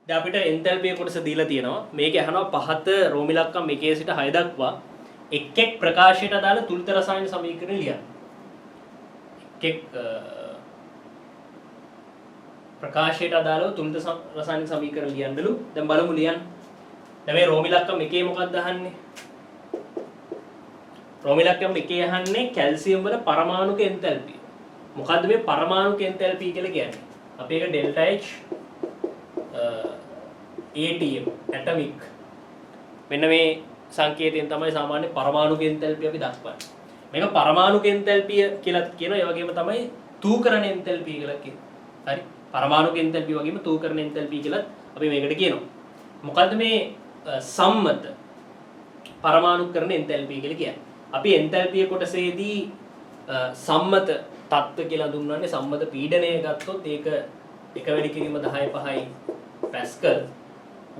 දැන් අපිට එන්තැල්පිය කොටස දීලා තියෙනවා. මේක අහනවා පහත රෝම ඉලක්කම් 1 සිට 6 දක්වා එක් එක් ප්‍රකාශයට අදාළ තුලිත රසායන සමීකරණ ලියන්න. එක් ප්‍රකාශයට අදාළව තුලිත රසායන සමීකරණ ලියන්නලු. දැන් බලමු ලියන්න. දැන් මේ රෝම ඉලක්කම් 1 මොකක්ද අහන්නේ? රෝම ඉලක්කම් 1 අහන්නේ කැල්සියම් වල පරමාණුක එන්තැල්පිය. මොකද්ද මේ පරමාණුක එන්තැල්පිය කියලා කියන්නේ? අපි ඒක ඩෙල්ටා H ATM atomic මෙන්න මේ සංකේතයෙන් තමයි සාමාන්‍ය පරමාණුක එන්තැල්පිය අපි දක්වන්නේ. මේක පරමාණුක එන්තැල්පිය කියලා කියනවා. ඒ වගේම තමයි තූකරණ එන්තැල්පිය කියලා කියනවා. හරි? පරමාණුක එන්තැල්පිය වගේම තූකරණ එන්තැල්පිය කියලා අපි මේකට කියනවා. මොකද්ද මේ සම්මත පරමාණුකරණ එන්තැල්පිය කියලා කියන්නේ? අපි එන්තැල්පිය කොටසේදී සම්මත තත්ත්ව කියලා හඳුන්වන්නේ සම්මත පීඩනය ගත්තොත් ඒක එක වැඩි කිරීම 10/5යි පැස්කල්.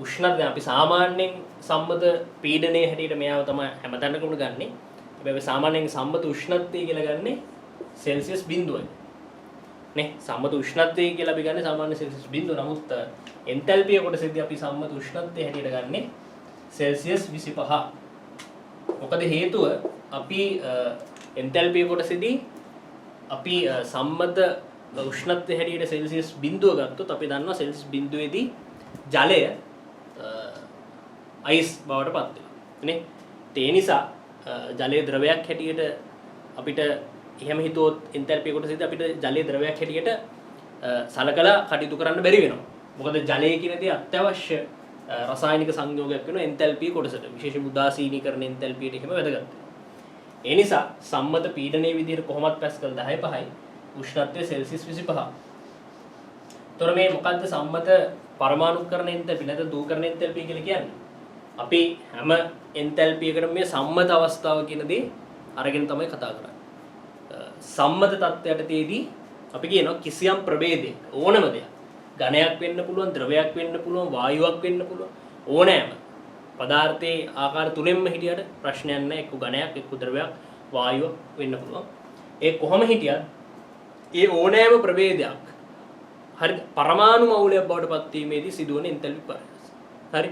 උෂ්ණත්වය අපි සාමාන්‍යයෙන් සම්මත පීඩනයේ හැටියට මෙයාව තමයි හැමතැනකම ගන්නෙ. හැබැයි සාමාන්‍යයෙන් සම්මත උෂ්ණත්වය කියලා ගන්නෙ සෙල්සියස් 0යි. නේ සම්මත උෂ්ණත්වය කියලා අපි ගන්නෙ සාමාන්‍ය සෙල්සියස් 0. නමුත් එන්තැල්පිය කොටසදී අපි සම්මත උෂ්ණත්වය හැටියට ගන්නෙ සෙල්සියස් 25. මොකද හේතුව අපි එන්තැල්පිය කොටසදී අපි සම්මත උෂ්ණත්වය හැටියට සෙල්සියස් 0 ගත්තොත් අපි දන්නවා සෙල්සියස් 0 දී ජලය අයිස් බවට පත් වෙනවා නේ. ඒ නිසා ජලයේ ද්‍රවයක් හැටියට අපිට එහෙම හිතුවොත් එන්තැල්පිය කොටසදී අපිට ජලයේ ද්‍රවයක් හැටියට සලකලා කටයුතු කරන්න බැරි වෙනවා. මොකද ජලය කියන දේ අත්‍යවශ්‍ය රසායනික සංයෝගයක් වෙනවා එන්තැල්පිය කොටසට. විශේෂයෙන්ම උදාසීනීකරණ එන්තැල්පියට එහෙම වැදගත් වෙනවා. ඒ නිසා සම්මත පීඩනයේ විදිහට කොහොමත් පැස්කල් 10/5යි උෂ්ණත්වය සෙල්සියස් 25. ତොර මේ මොකද්ද සම්මත පරමාණුකරණ එන්තැල්පිය නැත්නම් දූකරණ එන්තැල්පිය කියලා කියන්නේ? අපි හැම එන්තැල්පියකටම මේ සම්මත අවස්ථාව කියන දේ අරගෙන තමයි කතා කරන්නේ. සම්මත තත්ත්වයටදී අපි කියනවා කිසියම් ප්‍රභේදයක ඕනම දෙයක් ඝනයක් වෙන්න පුළුවන්, ද්‍රවයක් වෙන්න පුළුවන්, වායුවක් වෙන්න පුළුවන්, ඕනෑම පදාර්ථයේ ආකාර තුනෙන්ම හිටියට ප්‍රශ්නයක් නැහැ. එක්ක ඝනයක්, එක්ක ද්‍රවයක්, වායුවක් වෙන්න පුළුවන්. ඒ කොහොම හිටියත් ඒ ඕනෑම ප්‍රභේදයක් හරි පරමාණු මවුලයක් බවට පත් වීමේදී සිදුවන එන්තැල්පි පරාසය. හරි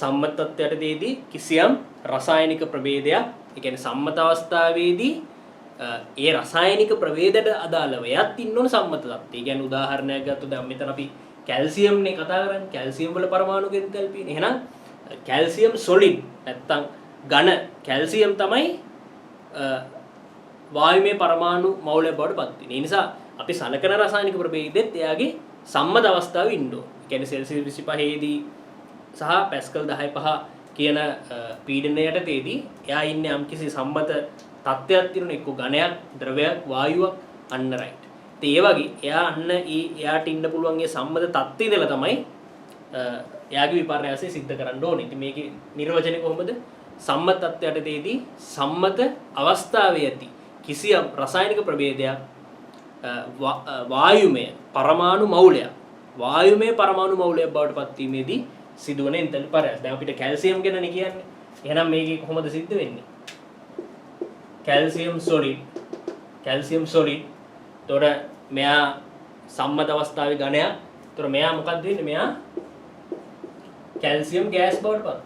සම්මත තත්ත්වයටදී කිසියම් රසායනික ප්‍රභේදයක්, ඒ කියන්නේ සම්මත අවස්ථාවේදී ඒ රසායනික ප්‍රභේදයට අදාළව යත් ඉන්න ඕන සම්මත තත්ත්වය. ඒ කියන්නේ උදාහරණයක් ගත්තොත් දැන් මෙතන අපි කැල්සියම්නේ කතා කරන්නේ. කැල්සියම් වල පරමාණුක එන්තැල්පියනේ. එහෙනම් කැල්සියම් සොලිඩ් නැත්තම් ඝන කැල්සියම් තමයි වායුමය පරමාණු මවුලයක් බවට පත් වෙන්නේ. ඒ නිසා අපි සලකන රසායනික ප්‍රභේදෙත් එයාගේ සම්මත අවස්ථාවේ ඉන්න ඕන. ඒ කියන්නේ සෙල්සියස් 25 දී සහ පැස්කල් 10/5 කියන පීඩනයටදී එයා ඉන්නේ යම්කිසි සම්මත තත්ත්වයක් තියෙනුනේ එක්ක ඝනයක්, ද්‍රවයක්, වායුවක් අන්න රයිට්. ඉතින් ඒ වගේ එයා අන්න එයාට ඉන්න පුළුවන් ඒ සම්මත තත්ත්වය ඉඳලා තමයි එයාගේ විපර්යාසය සිද්ධ කරන්න ඕනේ. ඉතින් මේකේ නිර්වචනය කොහොමද? සම්මත තත්ත්වයටදී සම්මත අවස්ථාවේ ඇති කිසියම් රසායනික ප්‍රභේදයක් වායුමය පරමාණු මවුලයක් බවට පත් වීමේදී සිදුවන එන්තැල්පි පරාසය. දැන් අපිට කැල්සියම් ගැනනේ කියන්නේ. එහෙනම් මේකේ කොහොමද සිද්ධ වෙන්නේ? Calcium solid. තොර මෙයා සම්මත අවස්ථාවේ ඝනයක්. තොර මෙයා මොකක්ද වෙන්නේ? මෙයා කැල්සියම් ගෑස් බවට පත් වෙනවා.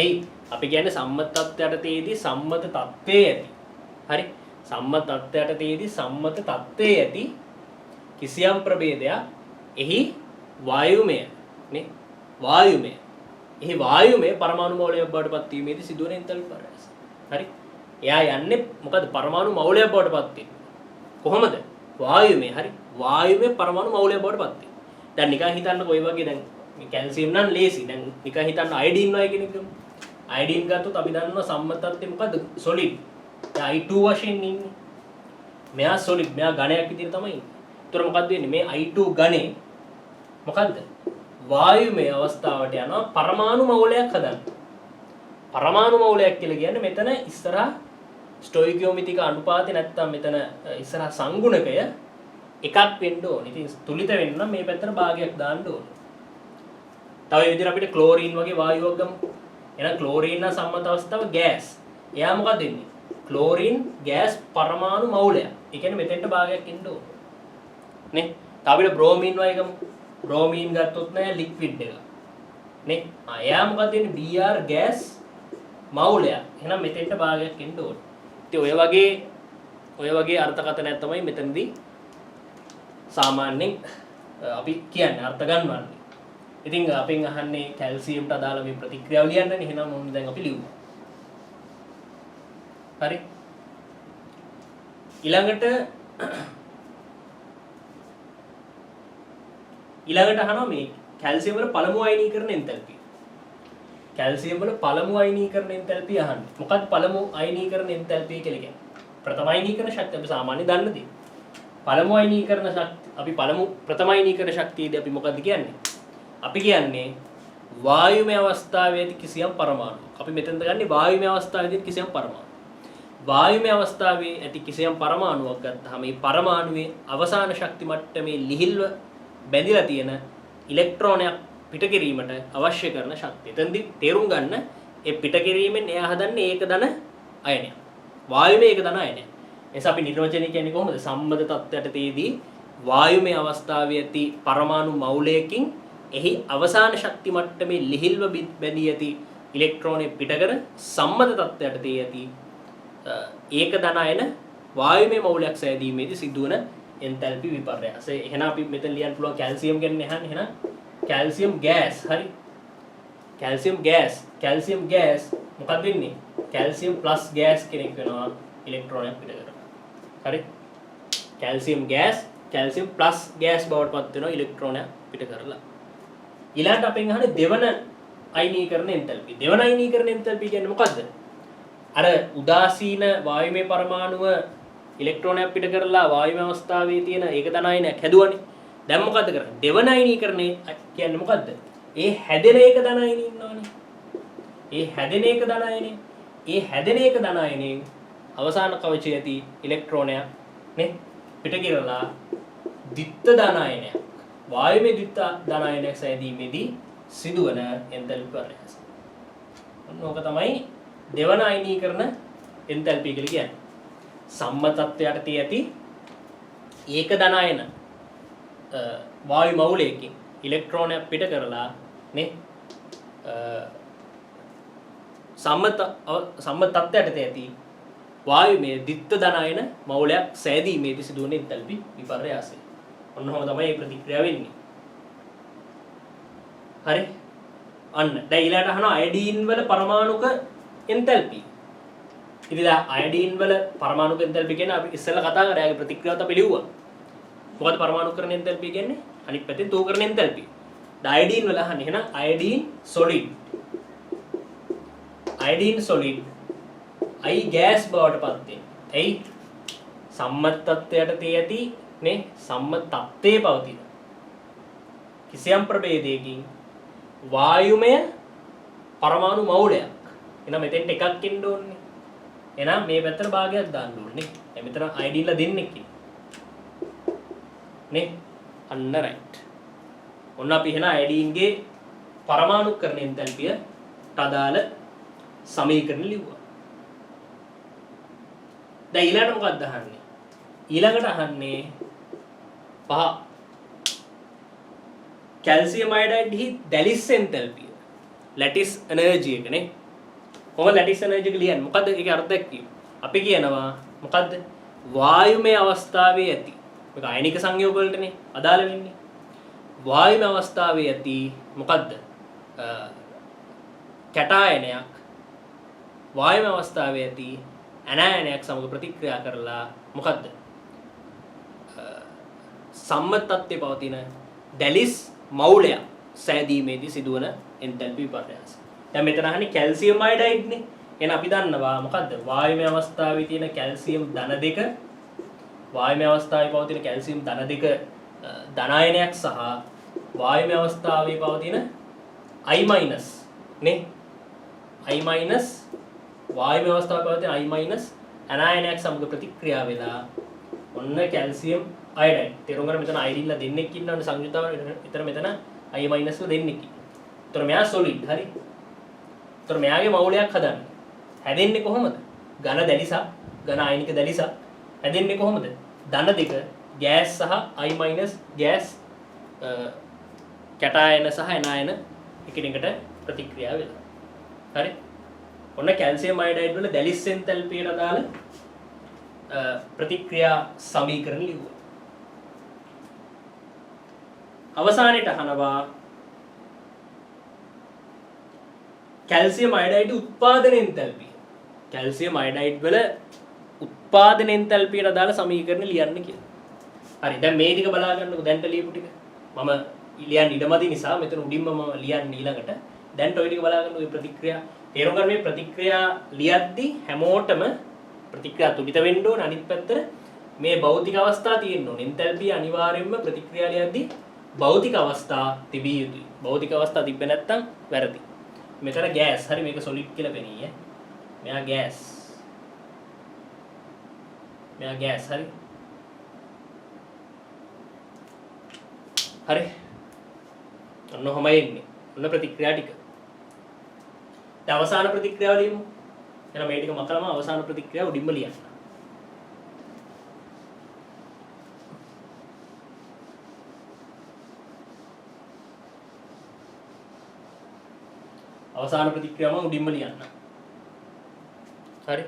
එයි අපි කියන්නේ සම්මත තත්ත්වයටදී සම්මත තත්ත්වයේ ඇති. හරි? සම්මත තත්ත්වයටදී සම්මත තත්ත්වයේ ඇති කිසියම් ප්‍රභේදයක් එහි වායුමය නේ එහි වායුමය පරමාණු මවුලයක් බවට පත් වීමේදී සිදුවන එන්තැල්පි පරාසය. හරි? එයා යන්නේ මොකද පරමාණු මවුලයක් බවට පත් වෙන්නේ. කොහොමද? වායුමය. හරි? වායුමය පරමාණු මවුලයක් බවට පත් වෙන්නේ. දැන් නිකන් හිතන්නකො ඔය වගේ දැන් මේ කැල්සියම් නම් ලේසි. දැන් නිකන් හිතන්න අයඩින් වගේ කෙනෙක් ගමු. අයඩින් ගත්තොත් අපි දන්නවා සම්මත තත්ත්වය මොකද්ද? සොලිඩ්. දැන් I2 වශයෙන් ඉන්නේ. මෙයා සොලිඩ්. මෙයා ඝනයක් විදිහට තමයි ඉන්නේ. ඒතර මොකද්ද වෙන්නේ? මේ I2 ඝනේ මොකද්ද? වායුමය අවස්ථාවට යනවා පරමාණු මවුලයක් හදන්න. පරමාණු මවුලයක් කියලා කියන්නේ මෙතන ඉස්සරහා ස්ටොයිකියෝමිතික අනුපාතය නැත්තම් මෙතන ඉස්සරහා සංගුණකය එකක් වෙන්න ඕනේ. ඉතින් තුලිත වෙන්න නම් මේ පැත්තට භාගයක් දාන්න ඕනේ. තව ඒ විදිහට අපිට ක්ලෝරින් වගේ වායුවක් ගමු. එහෙනම් ක්ලෝරින් නම් සම්මත අවස්ථාව ගෑස්. එයා මොකද වෙන්නේ? Chlorine gas පරමාණු මවුලයක්. ඒ කියන්නේ මෙතෙන්ට භාගයක් ඉන්න ඕනේ. නේ? තව අපිට බ්‍රෝමීන් වගේ ගමු. බ්‍රෝමීන් ගත්තොත් නෑ ලික්විඩ් එක. නේ. එයා මොකක්ද වෙන්නේ? Br gas මවුලයක්. එහෙනම් මෙතෙන්ට භාගයක් එන්න ඕනේ. ඉතින් ඔය වගේ අර්ථකථනයක් තමයි මෙතනදී සාමාන්‍යයෙන් අපි කියන්නේ අර්ථ ගන්නවන්නේ. ඉතින් අපෙන් අහන්නේ කැල්සියම්ට අදාළ මේ ප්‍රතික්‍රියාව ලියන්නනේ. එහෙනම් මොන දැන් අපි ලියමු. හරි. ඊළඟට අහනවා මේ කැල්සියම් වල පළමු අයනීකරණ එන්තැල්පිය. කැල්සියම් වල පළමු අයනීකරණ එන්තැල්පිය අහන්නේ. මොකක්ද පළමු අයනීකරණ එන්තැල්පිය කියලා කියන්නේ? ප්‍රථම අයනීකරණ ශක්තිය අපි සාමාන්‍ය දන්න දේ. පළමු අයනීකරණ ශක්තිය අපි ප්‍රථම අයනීකරණ ශක්තියදී අපි මොකද්ද කියන්නේ? අපි කියන්නේ වායුමය අවස්ථාවේදී කිසියම් පරමාණුවක්. අපි මෙතනද ගන්නේ වායුමය අවස්ථාවේදී කිසියම් පරමාණුවක්. වායුමය අවස්ථාවේ ඇති කිසියම් පරමාණුවක් ගත්තාම මේ පරමාණුවේ අවසාන ශක්ති මට්ටමේ ලිහිල්ව බැඳිලා තියෙන ඉලෙක්ට්‍රෝනයක් පිට කිරීමට අවශ්‍ය කරන ශක්තිය. එතෙන්දී තේරුම් ගන්න ඒ පිට කිරීමෙන් එයා හදන්නේ ඒක ධන අයනයක්. වායුමය ඒක ධන අයනයක්. එනිසා අපි නිර්වචනය කියන්නේ කොහොමද? සම්බන්ධ තත්ත්වයටදී වායුමය අවස්ථාවේ ඇති පරමාණු මවුලයකින් එහි අවසාන ශක්ති මට්ටමේ ලිහිල්ව බැඳී ඇති ඉලෙක්ට්‍රෝනය පිට කර සම්බන්ධ තත්ත්වයටදී ඇති ඒක ධන අයන වායුමය මවුලයක් සෑදීමේදී සිදුවන එන්තැල්පි විපර්යාසය. එහෙනම් අපි මෙතන ලියන්න පුළුවන් කැල්සියම් ගැන නහන්නේ. එහෙනම් කැල්සියම් ගෑස්. හරි. කැල්සියම් ගෑස් මොකක්ද වෙන්නේ? කැල්සියම් ප්ලස් ගෑස් කෙනෙක් වෙනවා ඉලෙක්ට්‍රෝනයක් පිට කරලා. හරි. Calcium gas calcium plus gas බවට පත් වෙනවා ඉලෙක්ට්‍රෝනයක් පිට කරලා. ඊළඟට අපෙන් අහන්නේ දෙවන අයනීකරණ එන්තැල්පි. දෙවන අයනීකරණ එන්තැල්පි කියන්නේ මොකද්ද? අර උදාසීන වායුමය පරමාණුව ඉලෙක්ට්‍රෝනයක් පිට කරලා වායුමය අවස්ථාවේ තියෙන ඒක ධන අයනයක් හැදුවනේ. දැන් මොකද්ද කරන්නේ? දෙවන අයනීකරණය කියන්නේ මොකද්ද? ඒ හැදෙන ඒක ධන අයනෙ ඉන්නවනේ. ඒ හැදෙන ඒක ධන අයනෙ. ඒ හැදෙන ඒක ධන අයනෙන් අවසාන කවචයේ ඇති ඉලෙක්ට්‍රෝනයක් නේ පිට කරලා ද්විත්ව ධන අයනයක් වායුමය ද්විත්ව ධන අයනයක් සෑදීමේදී සිදුවන එන්තැල්පි විපර්යාස. ඕක තමයි දෙවන අයනීකරණ එන්තැල්පි කියලා කියන්නේ. සම්මත තත්ත්වයට ඇති ඒක ධන අයන වායු මවුලයකින් ඉලෙක්ට්‍රෝනයක් පිට කරලා නේ සම්මත තත්ත්වයට ඇති වායුමය ද්විත්ව ධන අයන මවුලයක් සෑදීමේදී සිදුවන එන්තැල්පි විපර්යාසය. ඔන්න ඔහොම තමයි මේ ප්‍රතික්‍රියාව වෙන්නේ. හරි. අන්න දැන් ඊළඟට අහනවා අයඩීන් වල පරමාණුක එන්තැල්පි. ඉතින් අයඩීන් වල පරමාණුක එන්තැල්පි කියන්නේ අපි ඉස්සෙල්ලා කතා කරා. ඒගේ ප්‍රතික්‍රියාවත් අපි ලිව්වා. මොකද පරමාණුකරණ එන්තැල්පි කියන්නේ? අනිත් පැත්තෙන් තෝකරණ එන්තැල්පි. අයඩීන් වල අහන්නේ එහෙනම් අයඩීන් සොලිඩ්. අයඩීන් සොලිඩ් අයි ගෑස් බවට පත් වෙනවා. එයි සම්මත තත්ත්වයට ඇති නේ සම්මත තත්ත්වයේ පවතින කිසියම් ප්‍රභේදයකින් වායුමය පරමාණු මවුලයක්. එහෙනම් මෙතෙන්ට එකක් ඉන්න ඕනේ. එහෙනම් මේ පැත්තට භාගයක් දාන්න ඕනේ. දැන් මෙතන අයඩීන්ලා දෙන්නෙක් නේ. අන්න රයිට්. ඔන්න අපි එහෙනම් අයඩීන්ගේ පරමාණුකරණ එන්තැල්පියට අදාළ සමීකරණ ලිව්වා. දැන් ඊළඟට මොකක්ද අහන්නේ? ඊළඟට අහන්නේ පහ කැල්සියම් අයඩයිඩ් හි දැලිස් එන්තැල්පිය. ලැටිස් එනර්ජි එක නේ. කොහොමද ලැටිස් එනර්ජි එක ලියන්නේ? මොකද්ද ඒකේ අර්ථයක් කියන්නේ? අපි කියනවා මොකද්ද? වායුමය අවස්ථාවේ ඇති. මේක අයනික සංයෝග වලටනේ අදාළ වෙන්නේ. වායුමය අවස්ථාවේ ඇති මොකද්ද? කැටායනයක් වායුමය අවස්ථාවේ ඇති ඇනායනයක් සමග ප්‍රතික්‍රියා කරලා මොකද්ද? සම්මත තත්ත්වයේ පවතින දැලිස් මවුලයක් සෑදීමේදී සිදුවන එන්තැල්පි විපර්යාස. දැන් මෙතන අහන්නේ කැල්සියම් අයඩයිඩ් නේ. එහෙනම් අපි දන්නවා මොකද්ද? වායුමය අවස්ථාවේ තියෙන කැල්සියම් ධන දෙක වායුමය අවස්ථාවේ පවතින කැල්සියම් ධන දෙක ධනායනයක් සහ වායුමය අවස්ථාවේ පවතින I- නේ I- වායුමය අවස්ථාවේ පවතින I- අනායනයක් සමග ප්‍රතික්‍රියා වෙලා ඔන්න කැල්සියම් අයඩයිඩ්. තේරුම් ගන්න මෙතන අයඩින්ලා දෙන්නෙක් ඉන්නවනේ සංයුතාව. ඊතර මෙතන I- ලා දෙන්නෙක් ඉන්නවා. ඊතර මෙයා සොලිඩ් හරි. ඊතර මෙයාගේ මවුලයක් හදන්න. හැදෙන්නේ කොහොමද? ඝන දැලිසක්, ඝන ආයනික දැලිසක් හැදෙන්නේ කොහොමද? ධන දෙක ගෑස් සහ I- ගෑස් කැටායන සහ ඇනායන එකිනෙකට ප්‍රතික්‍රියා වෙලා. හරි. ඔන්න කැල්සියම් අයඩයිඩ් වල දැලිස් එන්තැල්පියට අදාළ ප්‍රතික්‍රියා සමීකරණ ලිව්වා. අවසානයේ අහනවා කැල්සියම් අයඩයිඩ් උත්පාදන එන්තැල්පිය. කැල්සියම් අයඩයිඩ් වල උත්පාදන එන්තැල්පියට අදාළ සමීකරණ ලියන්න කියලා. හරි. දැන් මේ ටික බලා ගන්නකො දැන්ට ලියපු ටික. මම ලියන්න ඉඩමදි නිසා මෙතන උඩින්ම මම ලියන්නේ ඊළඟට. දැන්ට ඔය ටික බලා ගන්න ඔය ප්‍රතික්‍රියා. තේරුම් ගන්න මේ ප්‍රතික්‍රියා ලියද්දි හැමෝටම ප්‍රතික්‍රියා තුලිත වෙන්න ඕන. අනිත් පැත්තට මේ භෞතික අවස්ථා තියෙන්න ඕන. එන්තැල්පිය අනිවාර්යයෙන්ම ප්‍රතික්‍රියා ලියද්දි භෞතික අවස්ථා තිබිය යුතුයි. භෞතික අවස්ථා තිබ්බේ නැත්නම් වැරදි. මෙතන ගෑස්. හරි මේක සොලිඩ් කියලා පෙනී. මෙයා ගෑස්. මෙයා ගෑස්. හරි. හරි. ඔන්න ඔහමයි එන්නේ. ඔන්න ප්‍රතික්‍රියා ටික. දැන් අවසාන ප්‍රතික්‍රියාව ලියමු. එහෙනම් මේ ටික මතලම අවසාන ප්‍රතික්‍රියාව උඩින්ම ලියන්න. අවසාන ප්‍රතික්‍රියාව මම උඩින්ම ලියන්න. හරි.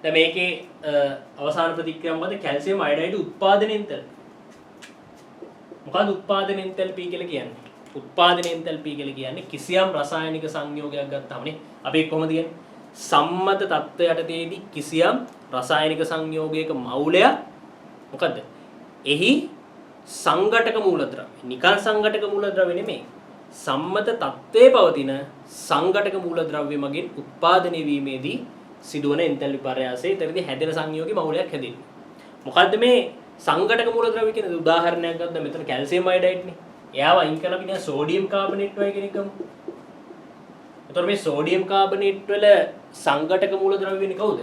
දැන් මේකේ අවසාන ප්‍රතික්‍රියාව මොකද? Calcium iodide උත්පාදන එන්තැල්පි. මොකද උත්පාදන එන්තැල්පි කියලා කියන්නේ? උත්පාදන එන්තැල්පි කියලා කියන්නේ කිසියම් රසායනික සංයෝගයක් ගත්තාමනේ අපි කොහොමද කියන්නේ? සම්මත තත්ත්වයටදී කිසියම් රසායනික සංයෝගයක මවුලයක් මොකද්ද? එහි සංඝටක මූලද්‍රව්‍ය. නිකන් සංඝටක මූලද්‍රව්‍ය නෙමෙයි. සම්මත තත්ත්වයේ පවතින සංඝටක මූලද්‍රව්‍ය මගින් උත්පාදනය වීමේදී සිදුවන එන්තැල්පි පරයාසයේ ඊටදී හැදෙන සංයෝගී මවුලයක් හැදෙන්නේ. මොකද්ද මේ සංඝටක මූලද්‍රව්‍ය කියන උදාහරණයක් ගත්තා මෙතන කැල්සියම් අයඩයිඩ් නේ. එයාව අයින් කරලා අපි නිකන් සෝඩියම් කාබනේට් වගේ කෙනෙක් ගමු. එතකොට මේ සෝඩියම් කාබනේට් වල සංඝටක මූලද්‍රව්‍ය වෙන්නේ කවුද?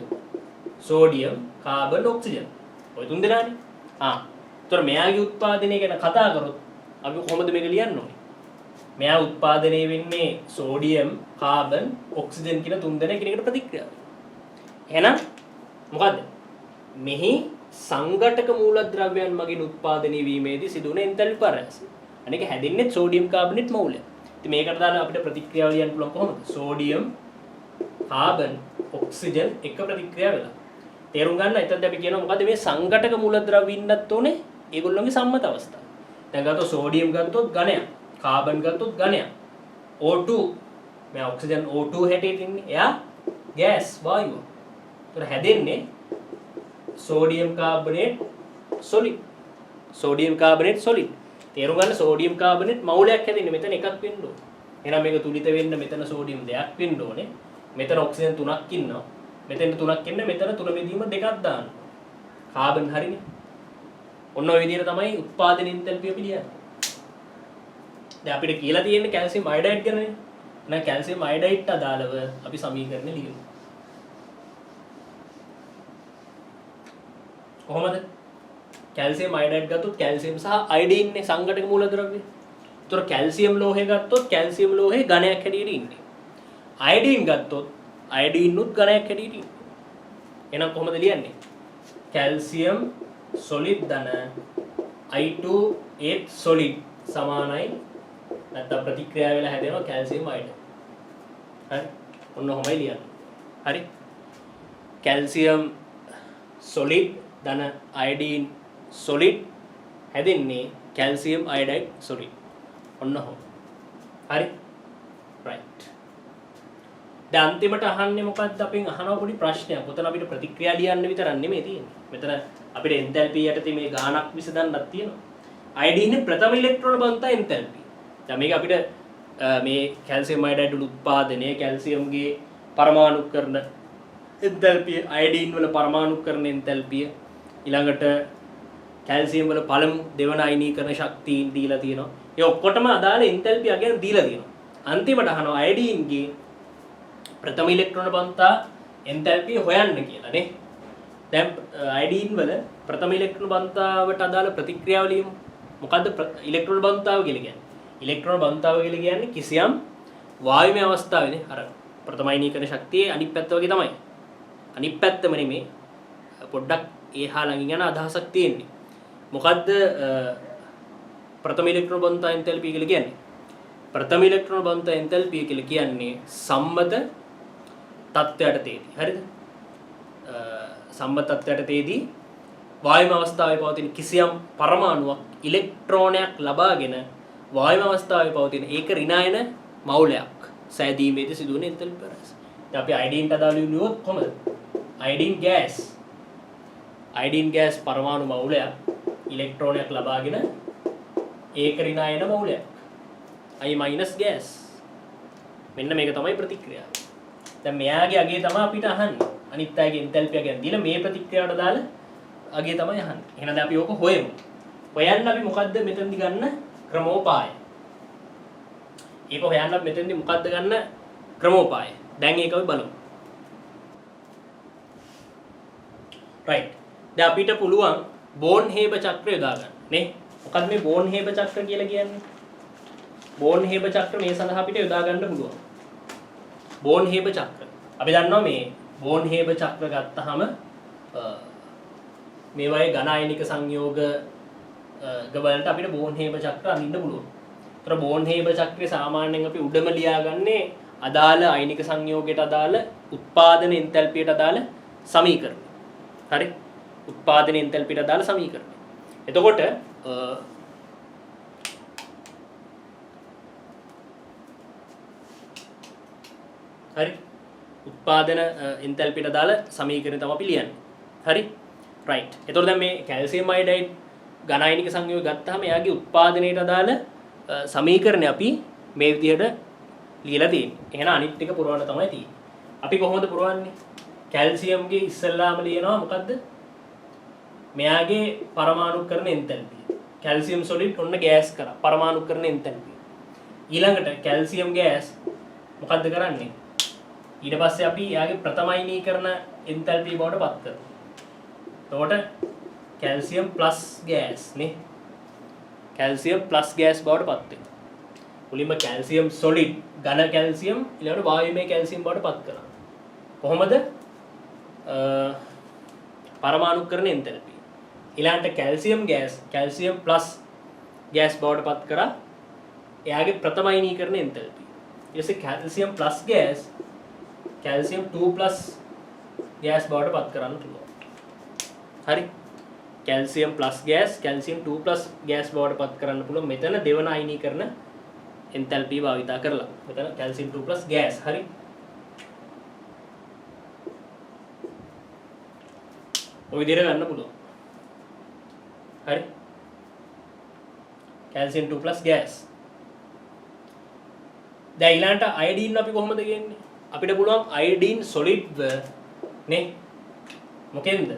Sodium, carbon, oxygen. ඔය තුන් දෙනානේ. එතකොට මෙයාගේ උත්පාදනය ගැන කතා කරොත් අපි කොහොමද මේක ලියන්න ඕනේ? මෙයා උත්පාදනය වෙන්නේ සෝඩියම්, කාබන්, ඔක්සිජන් කියන තුන් දෙනා එකිනෙකට ප්‍රතික්‍රියා වෙනවා. එහෙනම් මොකද්ද? මෙහි සංඝටක මූලද්‍රව්‍යයන් මගින් උත්පාදනය වීමේදී සිදුවන එන්තැල්පි පරයාසය. අනික හැදෙන්නේ සෝඩියම් කාබනේට් මවුලය. ඉතින් මේකට දාලා අපිට ප්‍රතික්‍රියාව ලියන්න පුළුවන් කොහොමද? සෝඩියම්, කාබන්, ඔක්සිජන් එක ප්‍රතික්‍රියා වෙලා. තේරුම් ගන්න එතනදී අපි කියනවා මොකද්ද මේ සංඝටක මූලද්‍රව්‍ය ඉන්නත් ඕනේ ඒගොල්ලෝගේ සම්මත අවස්ථාව. දැන් ගත්තොත් සෝඩියම් ගත්තොත් ඝනයක්, කාබන් ගත්තොත් ඝනයක්. O2 මේ ඔක්සිජන් O2 හැටියට ඉන්නේ. එයා ගෑස් වායුව. ඒතර හැදෙන්නේ sodium carbonate solid. Sodium carbonate solid. තේරුම් ගන්න සෝඩියම් කාබනේට් මවුලයක් හැදෙන්නේ මෙතන එකක් වෙන්න ඕනේ. එහෙනම් මේක තුලිත වෙන්න මෙතන සෝඩියම් දෙකක් වෙන්න ඕනේ. මෙතන ඔක්සිජන් තුනක් ඉන්නවා. මෙතන තුනක් ඉන්න මෙතන තුන බෙදීම දෙකක් දාන්න. කාබන් හරිනේ. ඔන්න ඔය විදිහට තමයි උත්පාදන එන්තැල්පිය අපි ලියන්නේ. දැන් අපිට කියලා තියෙන්නේ කැල්සියම් අයඩයිඩ් ගැනනේ. එහෙනම් කැල්සියම් අයඩයිඩ්ට අදාළව අපි සමීකරණ ලියමු. කොහොමද? කැල්සියම් අයඩයිඩ් ගත්තොත් කැල්සියම් සහ අයඩීන් නේ සංඝටක මූලද්‍රව්‍ය. ඒතර කැල්සියම් ලෝහය ගත්තොත් කැල්සියම් ලෝහේ ඝනයක් හැටියට ඉන්නේ. අයඩීන් ගත්තොත් අයඩීන් උත් ඝනයක් හැටියට ඉන්නේ. එහෙනම් කොහොමද ලියන්නේ? කැල්සියම් සොලිඩ් ධන I2 සොලිඩ් සමානයි නැත්නම් ප්‍රතික්‍රියා වෙලා හැදෙනවා කැල්සියම් අයඩයිඩ්. හරි. ඔන්න ඔහොමයි ලියන්නේ. හරි. කැල්සියම් සොලිඩ් ධන අයඩීන් සොලිඩ් හැදෙන්නේ කැල්සියම් අයඩයිඩ් සොලිඩ්. ඔන්න ඔහොම. හරි. රයිට්. දැන් අන්තිමට අහන්නේ මොකක්ද? අපෙන් අහනවා පොඩි ප්‍රශ්නයක්. උතන අපිට ප්‍රතික්‍රියා ලියන්න විතරක් නෙමෙයි තියෙන්නේ. මෙතන අපිට එන්තැල්පි යටතේ මේ ගාණක් විසඳන්නත් තියෙනවා. අයඩීන් ප්‍රථම ඉලෙක්ට්‍රෝන බන්තා එන්තැල්පි. දැන් මේක අපිට මේ කැල්සියම් අයඩයිඩ් උත්පාදනය, කැල්සියම්ගේ පරමාණුකරණ එන්තැල්පිය, අයඩීන් වල පරමාණුකරණ එන්තැල්පිය, ඊළඟට කැල්සියම් වල පළමු දෙවන අයනීකරණ ශක්තියින් දීලා තියෙනවා. ඒ ඔක්කොටම අදාළ එන්තැල්පි අගයන් දීලා තියෙනවා. අන්තිමට අහනවා අයඩීන්ගේ ප්‍රථම ඉලෙක්ට්‍රෝන බන්තා එන්තැල්පිය හොයන්න කියලා නේ. දැන් අයඩීන් වල ප්‍රථම ඉලෙක්ට්‍රෝන බන්තාවට අදාළ ප්‍රතික්‍රියාව ලියමු. මොකද්ද ඉලෙක්ට්‍රෝන බන්තාව කියලා කියන්නේ? ඉලෙක්ට්‍රෝන බන්තාව කියලා කියන්නේ කිසියම් වායුමය අවස්ථාවේදී අර ප්‍රථම අයනීකරණ ශක්තියේ අනිත් පැත්ත වගේ තමයි. අනිත් පැත්තම නෙමෙයි. පොඩ්ඩක් එහා ළඟින් යන අදහසක් තියෙන්නේ. මොකද්ද ප්‍රථම ඉලෙක්ට්‍රෝන බන්තා එන්තැල්පි කියලා කියන්නේ? ප්‍රථම ඉලෙක්ට්‍රෝන බන්ත එන්තැල්පිය කියලා කියන්නේ සම්මත තත්ත්වයට තේදී. හරිද? සම්මත තත්ත්වයට තේදී වායුම අවස්ථාවේ පවතින කිසියම් පරමාණුවක් ඉලෙක්ට්‍රෝනයක් ලබාගෙන වායුම අවස්ථාවේ පවතින ඒක ඍණායන මවුලයක් සෑදීමේදී සිදුවන එන්තැල්පි වෙනස. දැන් අපි අයඩීන්ට අදාළ වුණොත් කොහමද? අයඩීන් ගෑස් පරමාණු මවුලයක් ඉලෙක්ට්‍රෝනයක් ලබාගෙන ඒක ඍණායන මවුලයක්. I- gas. මෙන්න මේක තමයි ප්‍රතික්‍රියාව. දැන් මෙයාගේ අගේ තමයි අපිට අහන්නේ. අනිත් අයගේ එන්තැල්පිය ගැන දීලා මේ ප්‍රතික්‍රියාවට දාලා අගේ තමයි අහන්නේ. එහෙනම් අපි ඕක හොයමු. හොයන්න අපි මොකද්ද මෙතනදි ගන්න ක්‍රමෝපාය? ඒක හොයන්න අපි මෙතනදි මොකද්ද ගන්න ක්‍රමෝපාය? දැන් ඒක අපි බලමු. right. දැන් අපිට පුළුවන් බෝන් හේබ චක්‍රය යොදා ගන්න. නේ? මොකක්ද මේ බෝන් හේබ චක්‍ර කියලා කියන්නේ? බෝන් හේබ චක්‍ර මේ සඳහා අපිට යොදා ගන්න පුළුවන්. බෝන් හේබ චක්‍ර. අපි දන්නවා මේ බෝන් හේබ චක්‍ර ගත්තාම මේ වගේ ඝන ආයනික සංයෝග ගවලට අපිට බෝන් හේබ චක්‍ර අඳින්න පුළුවන්. ඒතර බෝන් හේබ චක්‍රය සාමාන්‍යයෙන් අපි උඩම ලියාගන්නේ අදාළ ආයනික සංයෝගයට අදාළ උත්පාදන එන්තැල්පියට අදාළ සමීකරණ. හරි? උත්පාදන එන්තැල්පියට අදාළ සමීකරණ. එතකොට හරි උත්පාදන එන්තැල්පියට අදාළ සමීකරණය තමයි අපි ලියන්නේ. හරි? right. එතකොට දැන් මේ කැල්සියම් අයඩයිඩ් ඝන ආයනික සංයෝගය ගත්තාම එයාගේ උත්පාදනයට අදාළ සමීකරණය අපි මේ විදිහට ලියලා තියෙන්නේ. එහෙනම් අනිත් ටික පුරවන්න තමයි තියෙන්නේ. අපි කොහොමද පුරවන්නේ? කැල්සියම්ගේ ඉස්සෙල්ලාම ලියනවා මොකද්ද? මෙයාගේ පරමාණුකරණ එන්තැල්පිය. කැල්සියම් සොලිඩ් ඔන්න ගෑස් කරා. පරමාණුකරණ එන්තැල්පිය. ඊළඟට කැල්සියම් ගෑස් මොකද්ද කරන්නේ? ඊට පස්සේ අපි එයාගේ ප්‍රථම අයනීකරණ එන්තැල්පිය බවට පත් කරනවා. එතකොට කැල්සියම් ප්ලස් ගෑස් නේ. කැල්සියම් ප්ලස් ගෑස් බවට පත් වෙනවා. මුලින්ම කැල්සියම් සොලිඩ් ඝන කැල්සියම් ඊළඟට වායුමය කැල්සියම් බවට පත් කරනවා. කොහොමද? පරමාණුකරණ එන්තැල්පිය. ඊළඟට calcium gas calcium plus gas බවට පත් කරා එයාගේ ප්‍රථම අයනීකරණ එන්තැල්පිය. ඊට පස්සේ calcium plus gas calcium 2+ gas බවට පත් කරන්න පුළුවන්. හරි? Calcium plus gas calcium 2+ gas බවට පත් කරන්න පුළුවන් මෙතන දෙවන අයනීකරණ එන්තැල්පිය භාවිතා කරලා. මෙතන කැල්සියම් 2+ ගෑස්. හරි? ඔය විදිහට ගන්න පුළුවන්. හරි? Calcium 2+ gas. දැන් ඊළඟට අයඩීන් අපි කොහොමද ගන්නේ? අපිට පුළුවන් අයඩීන් සොලිඩ්ව නේ මොකෙන්ද?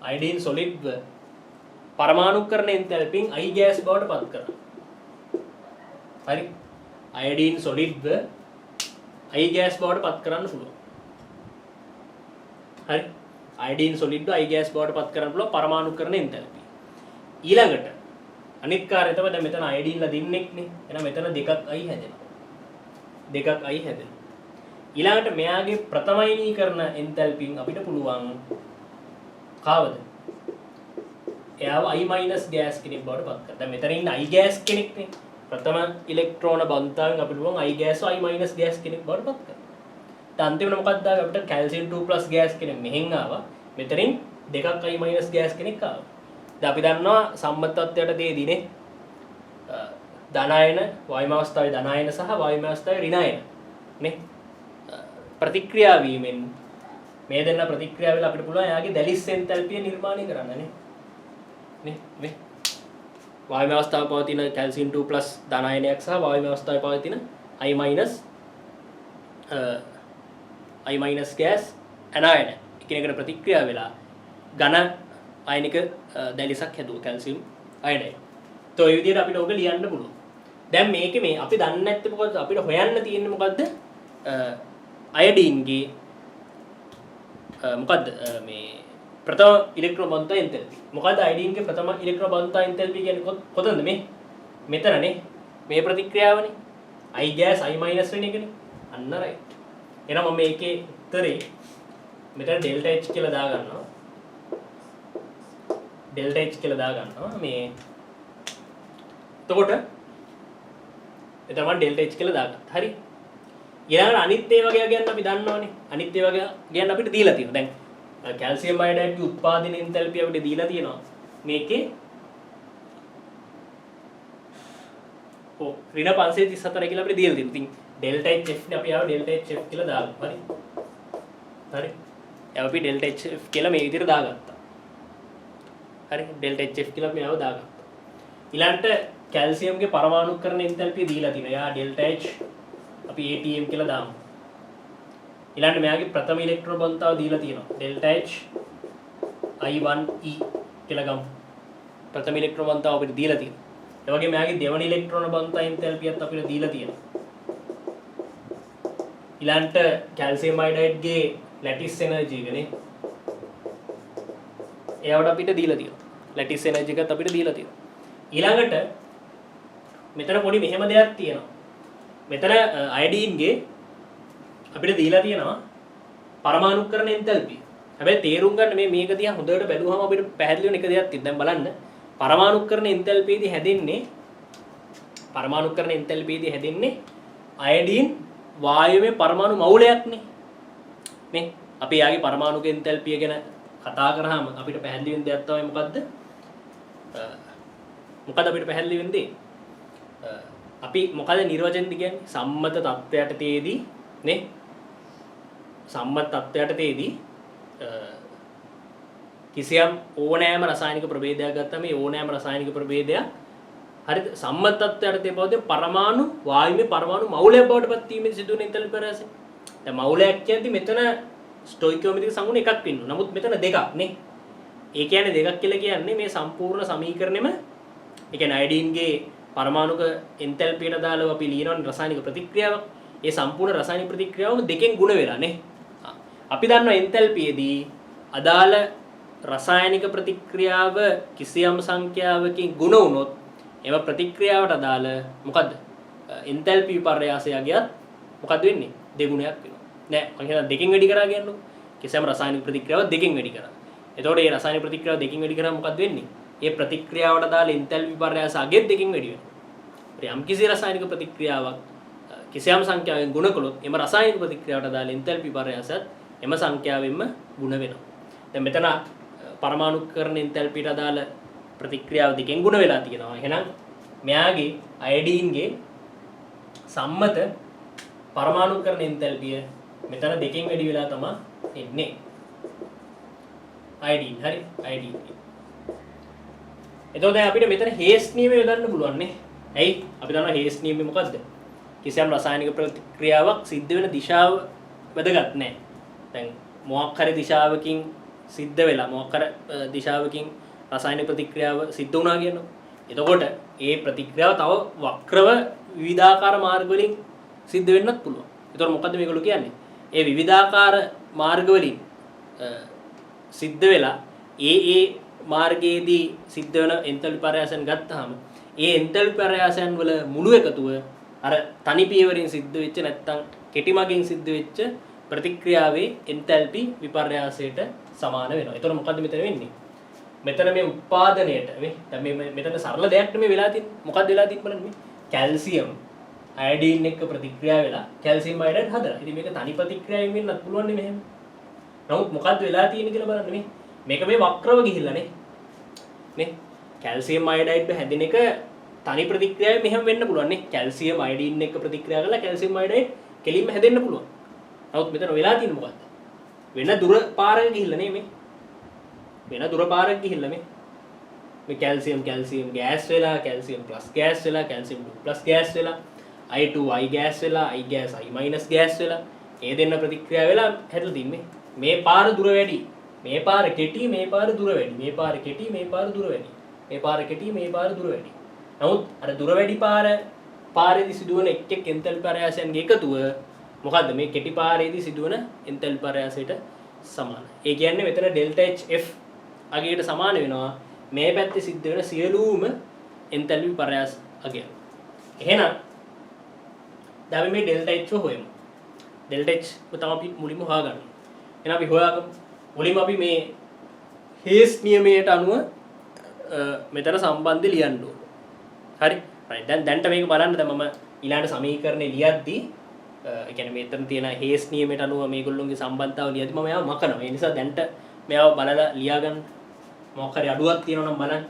අයඩීන් සොලිඩ්ව පරමාණුකරණ එන්තැල්පියෙන් I ගෑස් බවට පත් කරනවා. හරි? අයඩීන් සොලිඩ්ව I ගෑස් බවට පත් කරන්න පුළුවන්. හරි? අයඩීන් සොලිඩ්ව I ගෑස් බවට පත් කරන්න පුළුවන් පරමාණුකරණ එන්තැල්පිය. ඊළඟට අනිත් කාර්යය තමයි දැන් මෙතන අයඩීන්ලා දින්නෙක් නේ. එහෙනම් මෙතන දෙකක් I හැදෙනවා. දෙකක් I හැදෙනවා. ඊළඟට මෙයාගේ ප්‍රථම අයනීකරණ එන්තැල්පියෙන් අපිට පුළුවන් කාවද? එයාව I- ගෑස් කෙනෙක් බවට පත් කරන්න. දැන් මෙතන ඉන්න I ගෑස් කෙනෙක් නේ. ප්‍රථම ඉලෙක්ට්‍රෝන බන්තාවෙන් අපිට පුළුවන් I ගෑස් I- ගෑස් කෙනෙක් බවට පත් කරන්න. දැන් අන්තිමට මොකක්ද ආවේ අපිට කැල්සියම් 2+ ගෑස් කෙනෙක් මෙහෙන් ආවා. මෙතනින් දෙකක් I- ගෑස් කෙනෙක් ආවා. දැන් අපි දන්නවා සම්මත තත්ත්වයට තේදීනේ ධනායන වායුම අවස්ථාවේ ධනායන සහ වායුම අවස්ථාවේ ඍණායන නේ ප්‍රතික්‍රියා වීමෙන් මේ දෙන්න ප්‍රතික්‍රියා වෙලා අපිට පුළුවන් යාගේ දැලිස් එන්තැල්පිය නිර්මාණය කරන්න නේ මේ වායුම අවස්ථාවේ පවතින කැල්සියම් 2+ ධනායනයක් සහ වායුම අවස්ථාවේ පවතින I- ගෑස් ඇනායන එකිනෙකට ප්‍රතික්‍රියා වෙලා ඝන ආයනික දැලිසක් හැදුවා කැල්සියම් අයඩයිඩ්. તો ඒ විදිහට අපිට ඕක ලියන්න පුළුවන්. දැන් මේකේ මේ අපි දන්නේ නැත්තේ මොකද්ද? අපිට හොයන්න තියෙන්නේ මොකද්ද? අයඩීන්ගේ මොකද්ද මේ ප්‍රථම ඉලෙක්ට්‍රෝන බන්ධා එන්තැල්පි. මොකද්ද අයඩීන්ගේ ප්‍රථම ඉලෙක්ට්‍රෝන බන්ධා එන්තැල්පි කියන්නේ කොතනද මේ? මෙතනනේ. මේ ප්‍රතික්‍රියාවනේ. I ගෑස් I- වෙන එකනේ. අන්න රයිට්. එහෙනම් මම මේකේ උත්තරේ මෙතන ඩෙල්ටා H කියලා දා ගන්නවා. ඩෙල්ටා H කියලා දා ගන්නවා. මේ එතකොට එතන මම ඩෙල්ටා H කියලා දාගත්තා. හරි. ඊළඟට අනිත් ඒවා ගැන අපි දන්නවනේ. අනිත් ඒවා ගැන අපිට දීලා තියෙනවා. දැන් කැල්සියම් අයඩයිඩ්ගේ උත්පාදන එන්තැල්පිය අපිට දීලා තියෙනවා. මේකේ ඍණ 534 කියලා අපිට දීලා තියෙනවා. ඉතින් ඩෙල්ටා HF නේ අපි ආව ඩෙල්ටා HF කියලා දාගමු. හරි. හරි. අපි ඩෙල්ටා HF කියලා මේ විදිහට දාගත්තා. හරි. ඩෙල්ටා HF කියලා අපි ආව දාගත්තා. ඊළඟට කැල්සියම්ගේ පරමාණුකරණ එන්තැල්පිය දීලා තියෙනවා. යා ඩෙල්ටා H අපි ATM කියලා දාමු. ඊළඟට මෙයාගේ ප්‍රථම ඉලෙක්ට්‍රෝන බන්තාව දීලා තියෙනවා. ඩෙල්ටා H I1E කියලා ගමු. ප්‍රථම ඉලෙක්ට්‍රෝන බන්තාව අපිට දීලා තියෙනවා. ඒ වගේම මෙයාගේ දෙවන ඉලෙක්ට්‍රෝන බන්තා එන්තැල්පියත් අපිට දීලා තියෙනවා. ඊළඟට කැල්සියම් අයඩයිඩ්ගේ ලැටිස් එනර්ජි එක නේ. එයාට අපිට දීලා තියෙනවා. ලැටිස් එනර්ජි එකත් අපිට දීලා තියෙනවා. ඊළඟට මෙතන පොඩි මෙහෙම දෙයක් තියෙනවා. මෙතන අයඩීන්ගේ අපිට දීලා තියෙනවා පරමාණුකරණ එන්තැල්පිය. හැබැයි තේරුම් ගන්න මේක දිහා හොඳට බැලුවම අපිට පැහැදිලි වෙන එක දෙයක් තියෙනවා. දැන් බලන්න පරමාණුකරණ එන්තැල්පියේදී හැදෙන්නේ අයඩීන් වායුවේ පරමාණු මවුලයක්නේ. මේ අපි යාගේ පරමාණුක එන්තැල්පිය ගැන කතා කරාම අපිට පැහැදිලි වෙන දෙයක් තමයි මොකද්ද? මොකද අපිට පැහැදිලි වෙන්නේ? අපි මොකද නිර්වචනය කියන්නේ? සම්මත තත්ත්වයටදී නේ සම්මත තත්ත්වයටදී කිසියම් ඕනෑම රසායනික ප්‍රභේදයක් ගත්තම මේ ඕනෑම රසායනික ප්‍රභේදයක් හරිද සම්මත තත්ත්වයටදී පවතින පරමාණු වායුවේ පරමාණු මවුලයක් බවට පත් වීමෙන් සිදුවන එන්තැල්පි පරාසය. දැන් මවුලයක් කියන්නේ මෙතන ස්ටොයිකියෝමෙට්‍රික් සංගුණ එකක් වෙනවා. නමුත් මෙතන දෙකක් නේ. ඒ කියන්නේ දෙකක් කියලා කියන්නේ මේ සම්පූර්ණ සමීකරණෙම ඒ කියන්නේ අයඩීන්ගේ පරමාණුක එන්තැල්පියට දාලා අපි ලියනවා රසායනික ප්‍රතික්‍රියාවක්. ඒ සම්පූර්ණ රසායනික ප්‍රතික්‍රියාවම දෙකෙන් ගුණ වෙලා නේ. අපි දන්නවා එන්තැල්පියේදී අදාළ රසායනික ප්‍රතික්‍රියාව කිසියම් සංඛ්‍යාවකින් ගුණ වුණොත් එම ප්‍රතික්‍රියාවට අදාළ මොකද්ද? එන්තැල්පි විපර්යාසයගියත් මොකද්ද වෙන්නේ? දෙගුණයක් වෙනවා. නෑ මම හිතනවා දෙකෙන් වැඩි කරා කියන්නකො. කිසියම් රසායනික ප්‍රතික්‍රියාව දෙකෙන් වැඩි කරා. එතකොට මේ රසායනික ප්‍රතික්‍රියාව දෙකෙන් වැඩි කරාම මොකද්ද වෙන්නේ? ඒ ප්‍රතික්‍රියාවට අදාළ එන්තැල්පි විපර්යාස අගෙත් දෙකෙන් වැඩි වෙනවා. යම් කිසි රසායනික ප්‍රතික්‍රියාවක් කිසියම් සංඛ්‍යාවෙන් ගුණ කළොත් එම රසායනික ප්‍රතික්‍රියාවට අදාළ එන්තැල්පි විපර්යාසත් එම සංඛ්‍යාවෙන්ම ගුණ වෙනවා. දැන් මෙතන පරමාණුකරණ එන්තැල්පියට අදාළ ප්‍රතික්‍රියාව දෙකෙන් ගුණ වෙලා තියෙනවා. එහෙනම් මෙයාගේ අයඩීන්ගේ සම්මත පරමාණුකරණ එන්තැල්පිය මෙතන දෙකෙන් වැඩි වෙලා තමයි එන්නේ. අයඩීන් හරි අයඩීන්. එතකොට දැන් අපිට මෙතන හේස් නියමය යොදන්න පුළුවන් නේ. ඇයි? අපි දන්නවා හේස් නියමය මොකද්ද? කිසියම් රසායනික ප්‍රතික්‍රියාවක් සිද්ධ වෙන දිශාව වැදගත් නැහැ. දැන් මොකක් හරි දිශාවකින් සිද්ධ වෙලා මොකක් හරි දිශාවකින් රසායනික ප්‍රතික්‍රියාව සිද්ධ වුණා කියනවා. එතකොට ඒ ප්‍රතික්‍රියාව තව වක්‍රව විවිධාකාර මාර්ග වලින් සිද්ධ වෙන්නත් පුළුවන්. එතකොට මොකද්ද මේගොල්ලෝ කියන්නේ? ඒ විවිධාකාර මාර්ග වලින් සිද්ධ වෙලා ඒ මාර්ගයේදී සිද්ධ වෙන එන්තැල්පි පරයාසයන් ගත්තාම ඒ එන්තැල්පි පරයාසයන් වල මුළු එකතුව අර තනි පියවරින් සිද්ධ වෙච්ච නැත්නම් කෙටි මගින් සිද්ධ වෙච්ච ප්‍රතික්‍රියාවේ එන්තැල්පි විපර්යාසයට සමාන වෙනවා. එතකොට මොකද්ද මෙතන වෙන්නේ? මෙතන මේ උත්පාදනයට දැන් මේ මෙතන සරල දෙයක් නෙමෙයි වෙලා තියෙන්නේ. මොකද්ද වෙලා තියෙන්නේ බලන්න මේ කැල්සියම් අයඩීන් එක්ක ප්‍රතික්‍රියා වෙලා කැල්සියම් අයඩයිඩ් හදලා. ඉතින් මේක තනි ප්‍රතික්‍රියාවෙන් වෙන්නත් පුළුවන් නේ මෙහෙම. නමුත් මොකද්ද වෙලා තියෙන්නේ කියලා බලන්න මේ. මේක මේ වක්‍රව ගිහිල්ලා නේ කැල්සියම් අයඩයිඩ් හැදෙන එක තනි ප්‍රතික්‍රියාවෙන් මෙහෙම වෙන්න පුළුවන් නේ. කැල්සියම් අයඩීන් එක්ක ප්‍රතික්‍රියා කරලා කැල්සියම් අයඩයිඩ් කෙලින්ම හැදෙන්න පුළුවන්. නමුත් මෙතන වෙලා තියෙන්නේ මොකද්ද? වෙන දුර පාරක ගිහිල්ලා නේ මේ. වෙන දුර පාරක ගිහිල්ලා මේ කැල්සියම් ගෑස් වෙලා කැල්සියම් ප්ලස් ගෑස් වෙලා කැල්සියම් ප්ලස් ගෑස් වෙලා I2I ගෑස් වෙලා I gas I minus gas වෙලා ඒ දෙන්න ප්‍රතික්‍රියා වෙලා හැදලා තින්නේ. මේ පාර දුර වැඩි. මේ පාර කෙටි මේ පාර දුර වැඩි. මේ පාර කෙටි මේ පාර දුර වැඩි. මේ පාර කෙටි මේ පාර දුර වැඩි. නමුත් අර දුර වැඩි පාරේදී සිදුවන එක් එන්තැල්පි පරයාසයන්ගේ එකතුව මොකද්ද මේ කෙටි පාරේදී සිදුවන එන්තැල්පි පරයාසයට සමානයි. ඒ කියන්නේ මෙතන ඩෙල්ටා HF අගයට සමාන වෙනවා මේ පැත්තේ සිද්ධ වෙන සියලුම එන්තැල්පි පරයාස අගය. එහෙනම් දැන් අපි මේ ඩෙල්ටා H හොයමු. ඩෙල්ටා H තමයි අපි මුලින්ම හොයාගන්න. එහෙනම් අපි හොයාගමු. මුලින්ම අපි මේ හේස් නියමයට අනුව මෙතන සම්බන්ධය ලියන්න ඕන. හරි. right දැන්ට මේක බලන්න දැන් මම ඊළඟ සමීකරණේ ලියද්දී ඒ කියන්නේ මෙතන තියෙන හේස් නියමයට අනුව මේගොල්ලෝගේ සම්බන්ධතාව ලියද්දී මම ඒවා මකනවා. ඒ නිසා දැන්ට මේවා බලලා ලියා ගන්න. මොකක් හරි අඩුවක් තියෙනවා නම් බලන්න.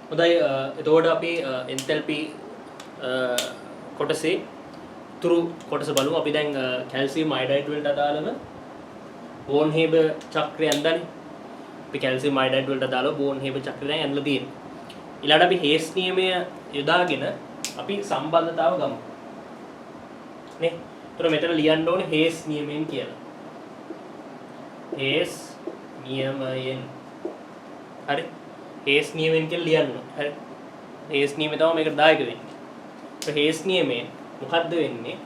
හොඳයි එතකොට අපි එන්තැල්පි කොටසේ තුරු කොටස බලමු. අපි දැන් කැල්සියම් අයඩයිඩ් වලට අදාළව බෝන් හේබර් චක්‍රය ඇඳලානේ. අපි කැල්සියම් අයඩයිඩ් වලට අදාළව බෝන් හේබර් චක්‍රය දැන් ඇඳලා තියෙනවා. ඊළඟට අපි හේස් නියමය යොදාගෙන අපි සම්බන්ධතාව ගමු. නේ? ඒතර මෙතන ලියන්න ඕනේ හේස් නියමයෙන් කියලා. හේස් නියමයෙන්. හරි? හේස් නියමයෙන් කියලා ලියන්න. හරි? හේස් නියමය තමයි මේකට දායක වෙන්නේ. ඒ හේස් නියමයෙන් මොකද්ද වෙන්නේ?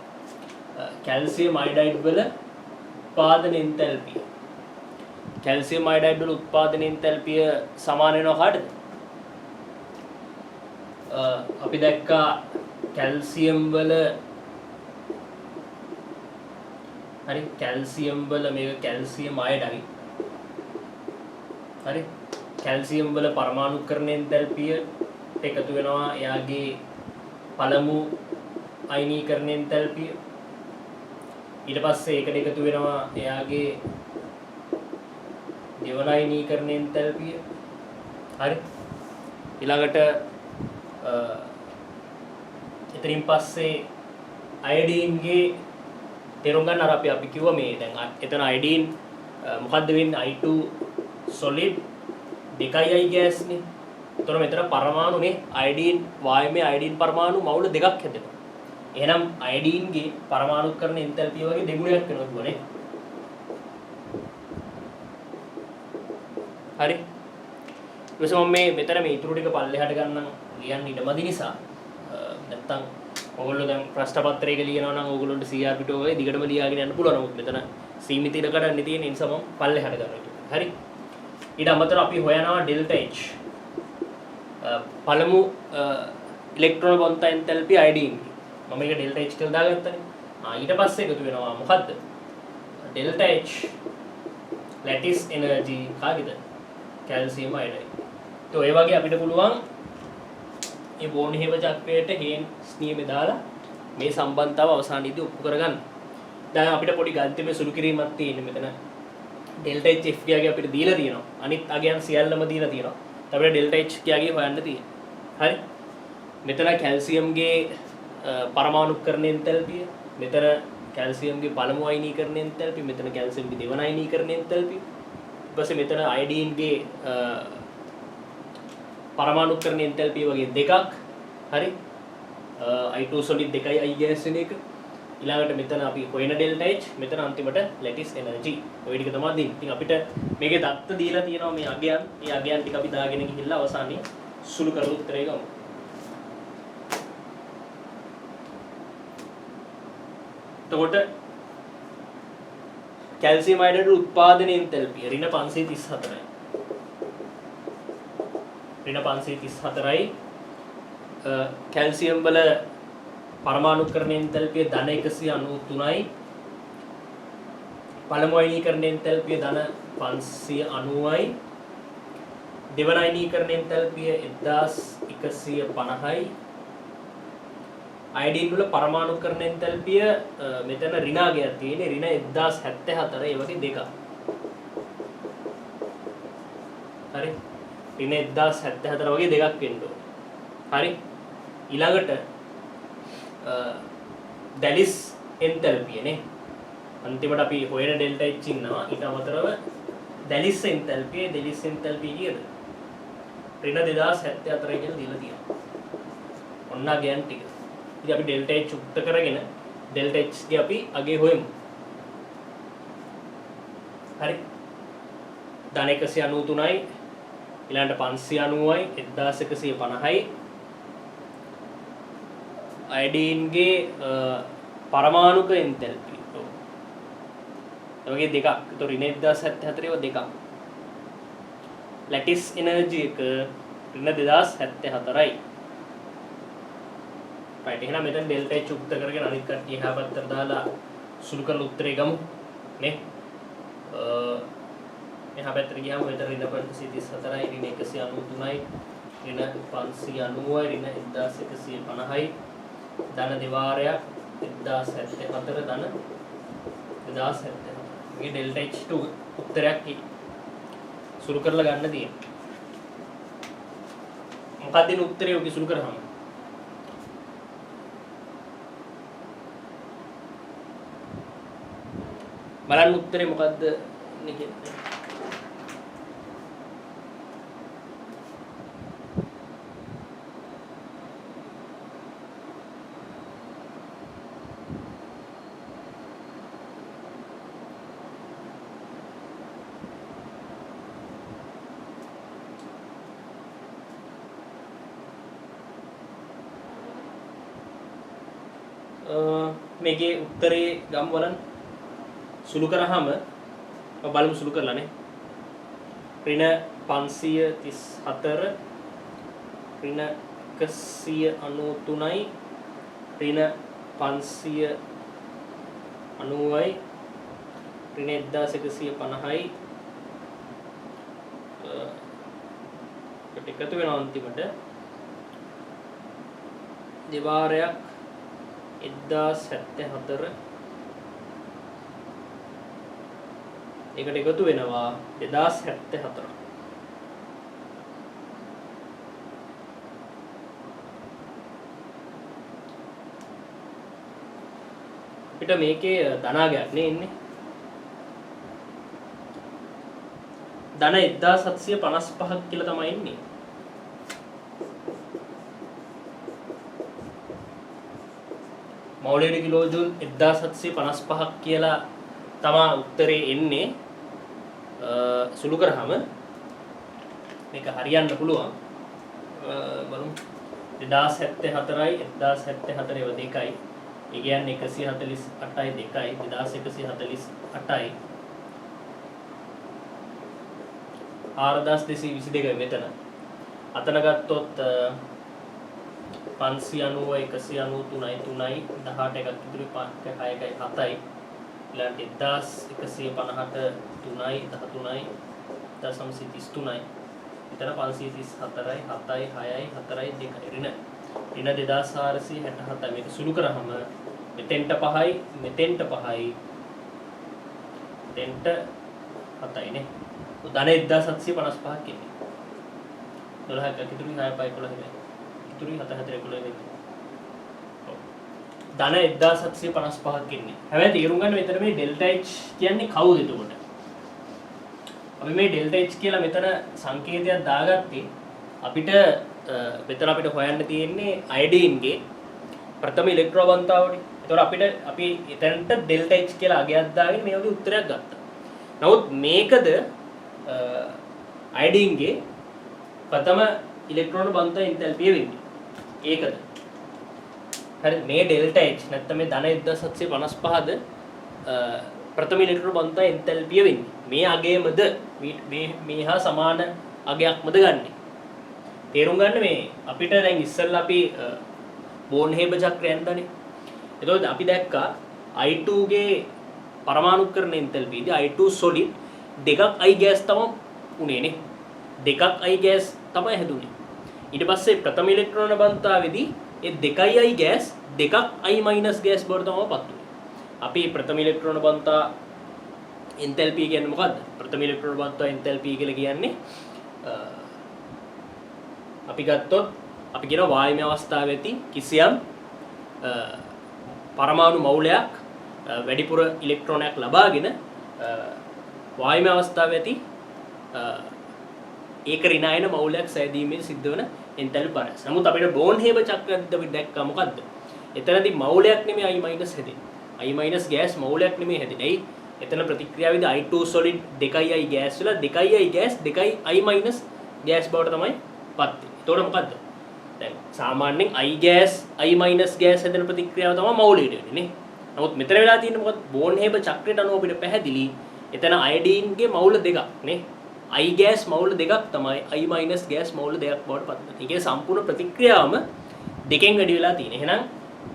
කැල්සියම් අයඩයිඩ් වල උත්පාදන එන්තැල්පිය. කැල්සියම් අයඩයිඩ් වල උත්පාදන එන්තැල්පිය සමාන වෙනවා කාටද? අපි දැක්කා කැල්සියම් වල හරි කැල්සියම් වල මේක කැල්සියම් අයඩයිඩ්. හරි කැල්සියම් වල පරමාණුකරණ එන්තැල්පිය එකතු වෙනවා එයාගේ පළමු අයනීකරණ එන්තැල්පිය. ඊට පස්සේ ඒකට එකතු වෙනවා එයාගේ දෙවන අයනීකරණ එන්තැල්පිය. හරි ඊළඟට එතනින් පස්සේ අයඩීන්ගේ තේරුම් ගන්න අර අපි කිව්වා මේ දැන් එතන අයඩීන් මොකද්ද වෙන්නේ I2 solid 2යි gas නේ. ඒතර මෙතන පරමාණුනේ අයඩීන් වායමේ අයඩීන් පරමාණු මවුල දෙකක් හැදෙනවා. එහෙනම් අයඩීන්ගේ පරමාණුකරණ එන්තැල්පිය වගේ දෙගුණයක් වෙනවා කියවනේ. හරි. ඊට පස්සේ මම මෙතන මේ ඉතුරු ටික පල්ලෙහාට ගන්නම් ලියන්න ඉඩමදි නිසා නැත්තම් ඔයගොල්ලෝ දැන් ප්‍රශ්න පත්‍රයක ලියනවා නම් ඔයගොල්ලන්ට CRP වගේ දිගටම ලියාගෙන යන්න පුළුවන්. මොකද මෙතන සීමිත ඉඩ කඩන්නේ තියෙන නිසා මම පල්ලෙහාට ගන්නවා. හරි. ඊට අමතරව අපි හොයනවා ඩෙල්ටා H. පළමු ඉලෙක්ට්‍රෝන බොන්ත එන්තැල්පි අයඩීන්. මම මේක ඩෙල්ටා H කියලා දාගත්තනේ. ඊට පස්සේ එකතු වෙනවා මොකද්ද? ඩෙල්ටා H ලැටිස් එනර්ජි කාගේද? Calcium iodide. તો ඒ වගේ අපිට පුළුවන් මේ බෝන් හේබර් චක්‍රයට හේස් නියමය දාලා මේ සම්බන්ධතාව අවසානයේදී ඔප්පු කරගන්න. දැන් අපිට පොඩි ගණිතමය සුළු කිරීමක් තියෙන්නේ මෙතන. ඩෙල්ටා H F කියාගේ අපිට දීලා තියෙනවා. අනිත් අගයන් සියල්ලම දීලා තියෙනවා. අපිට ඩෙල්ටා H කියාගේ හොයන්න තියෙනවා. හරි. මෙතන කැල්සියම්ගේ පරමාණුකරණ එන්තැල්පිය, මෙතන කැල්සියම්ගේ පළමු අයනීකරණ එන්තැල්පිය, මෙතන කැල්සියම්ගේ දෙවන අයනීකරණ එන්තැල්පිය. ඊට පස්සේ මෙතන අයඩීන්ගේ පරමාණුකරණ එන්තැල්පිය වගේ දෙකක්. හරි. I2 solid 2යි I gas වෙන එක. ඊළඟට මෙතන අපි හොයන ඩෙල්ටා H, මෙතන අන්තිමට ලැටිස් එනර්ජි. ඔය ටික තමයි දෙන්නේ. ඉතින් අපිට මේකේ දත්ත දීලා තියෙනවා මේ අගයන්. මේ අගයන් ටික අපි දාගෙන ගිහිල්ලා අවසානයේ සුළු කරලා උත්තරේ ගමු. එතකොට කැල්සියම් අයඩයිඩ් උත්පාදන එන්තැල්පිය ඍණ 534යි. ඍණ 534යි. කැල්සියම් වල පරමාණුකරණ එන්තැල්පිය ධන 193යි. පළමු අයනීකරණ එන්තැල්පිය ධන 590යි. දෙවන අයනීකරණ එන්තැල්පිය 1150යි. අයඩීන් වල පරමාණුකරණ එන්තැල්පිය මෙතන ඍණාගයක් තියෙන්නේ ඍණ 1074 ඒ වගේ දෙකක්. හරි. ඍණ 1074 වගේ දෙකක් වෙන්න ඕනේ. හරි. ඊළඟට දැලිස් එන්තැල්පිය නේ. අන්තිමට අපි හොයන ඩෙල්ටා H ඉන්නවා. ඊට අමතරව දැලිස් එන්තැල්පිය කීයද? ඍණ 2074 කියලා දීලා තියෙනවා. ඔන්න ගෑන් ටික. ඉතින් අපි ඩෙල්ටා H උක්ත කරගෙන ඩෙල්ටා H ගේ අපි අගේ හොයමු. හරි. ධන 193යි ඊළඟට 590යි 1150යි අයඩීන්ගේ පරමාණුක එන්තැල්පිය. ඒ වගේ දෙකක්. ඒතොර ඍණ 1074 ඒවා දෙකක්. ලැටිස් එනර්ජි එක ඍණ 2074යි. right එහෙනම් මෙතන ඩෙල්ටා H උක්ත කරගෙන අනිත් කට්ටිය එහා පැත්තට දාලා සුළු කරලා උත්තරේ ගමු නේ. එහා පැත්තට ගියාම මෙතන ඍණ 534යි ඍණ 193යි ඍණ 590යි ඍණ 1150යි ධන දෙවාරයක් 1074 ධන 1074 මේ ඩෙල්ටා H2 උත්තරයක් සුළු කරලා ගන්න තියෙනවා මොකක්ද මේ උත්තරේ ඔක සුළු කරාම බලන්න උත්තරේ මොකද්ද නේ කියන්නේ මේකේ උත්තරේ ගමු බලන්න සුළු කරාම බලමු සුළු කරලානේ ඍණ 534 ඍණ 193යි ඍණ 590යි ඍණ 1150යි එකතු වෙනවා අන්තිමට දෙවාරයක් 1074 එකට එකතු වෙනවා 2074 අපිට මේකේ ධනාගයක් නේ ඉන්නේ ධන 1755ක් කියලා තමයි ඉන්නේ මෞලික කිලෝජූල් 1755ක් කියලා තමයි උත්තරේ එන්නේ සුළු කරාම මේක හරියන්න පුළුවන් බලමු 2074යි 1074 ඒවා දෙකයි ඒ කියන්නේ 148යි දෙකයි 2148යි 4222 මෙතන අතන ගත්තොත් 590 193යි 3යි 18 එකක් ඉතුරු 5යි 6යි 7යි ඊළඟට 1150ට 3යි 13යි 1933යි එතන 534යි 7යි 6යි 4යි 2යි ඍණ 2467 මේක සුළු කරාම මෙතෙන්ට 5යි මෙතෙන්ට 5යි මෙතෙන්ට 7යි නේ ධන 1755ක් ඉන්නේ 12ක් ඉතුරු 6 5 11 ඉතුරු 7 4 11 ධන 1755ක් ඉන්නේ. හැබැයි තේරුම් ගන්න මෙතන මේ ඩෙල්ටා H කියන්නේ කවුද එතකොට? අපි මේ ඩෙල්ටා H කියලා මෙතන සංකේතයක් දාගත්තේ අපිට මෙතන අපිට හොයන්න තියෙන්නේ අයඩීන්ගේ ප්‍රථම ඉලෙක්ට්‍රෝන බන්තාවනේ. ඒතකොට අපි එතනට ඩෙල්ටා H කියලා අගයක් දාගෙන මේ වගේ උත්තරයක් ගත්තා. නමුත් මේකද අයඩීන්ගේ ප්‍රථම ඉලෙක්ට්‍රෝන බන්තා එන්තැල්පිය වෙන්නේ. ඒකද? හරි මේ ඩෙල්ටා H නැත්නම් මේ ධන 1755ද ප්‍රථම ඉලෙක්ට්‍රෝන බන්තා එන්තැල්පිය වෙන්නේ. මේ අගයමද මේ හා සමාන අගයක්මද ගන්නෙ. තේරුම් ගන්න මේ අපිට දැන් ඉස්සෙල්ලා අපි බෝන්හේබ චක්‍රය යන්දානේ. එතකොට අපි දැක්කා I2 ගේ පරමාණුකරණ එන්තැල්පියදී I2 solid දෙකක් I gas තමයි උනේ නේ. දෙකක් I gas තමයි හැදුනේ. ඊට පස්සේ ප්‍රථම ඉලෙක්ට්‍රෝන බන්තාවේදී ඒ දෙකයි I gas දෙකක් I minus gas බවට තමයි පත් වෙන්නේ. අපි ප්‍රථම ඉලෙක්ට්‍රෝන බන්තා එන්තැල්පිය කියන්නේ මොකද්ද? ප්‍රථම ඉලෙක්ට්‍රෝන බන්තා එන්තැල්පිය කියලා කියන්නේ අපි ගත්තොත් අපි කියන වායමය අවස්ථාවේදී කිසියම් පරමාණු මවුලයක් වැඩිපුර ඉලෙක්ට්‍රෝනයක් ලබාගෙන වායමය අවස්ථාවේදී ඒක ඍණායන මවුලයක් සෑදීමෙන් සිද්ධ වන එන්තැල්පි බරස්. නමුත් අපිට බෝන්හේබ චක්‍රයේදී අපි දැක්කා මොකද්ද? එතනදී මවුලයක් නෙමෙයි I minus හැදෙන්නේ. I minus gas මවුලයක් නෙමෙයි හැදෙන්නේ. එතන ප්‍රතික්‍රියාවේදී I2 solid දෙකයි I gas වෙලා දෙකයි I gas දෙකයි I minus gas බවට තමයි පත් වෙන්නේ. එතකොට මොකද්ද? දැන් සාමාන්‍යයෙන් I gas I minus gas හැදෙන ප්‍රතික්‍රියාව තමයි මවුලයට වෙන්නේ නේ. නමුත් මෙතන වෙලා තියෙන්නේ මොකද්ද? බෝන්හේබ චක්‍රයට අනුව අපිට පැහැදිලි එතන අයඩීන්ගේ මවුල දෙකක් නේ. I gas මවුල දෙකක් තමයි I minus gas මවුල දෙකක් බවට පත් වෙනවා. ඒකේ සම්පූර්ණ ප්‍රතික්‍රියාවම දෙකෙන් වැඩි වෙලා තියෙනවා. එහෙනම්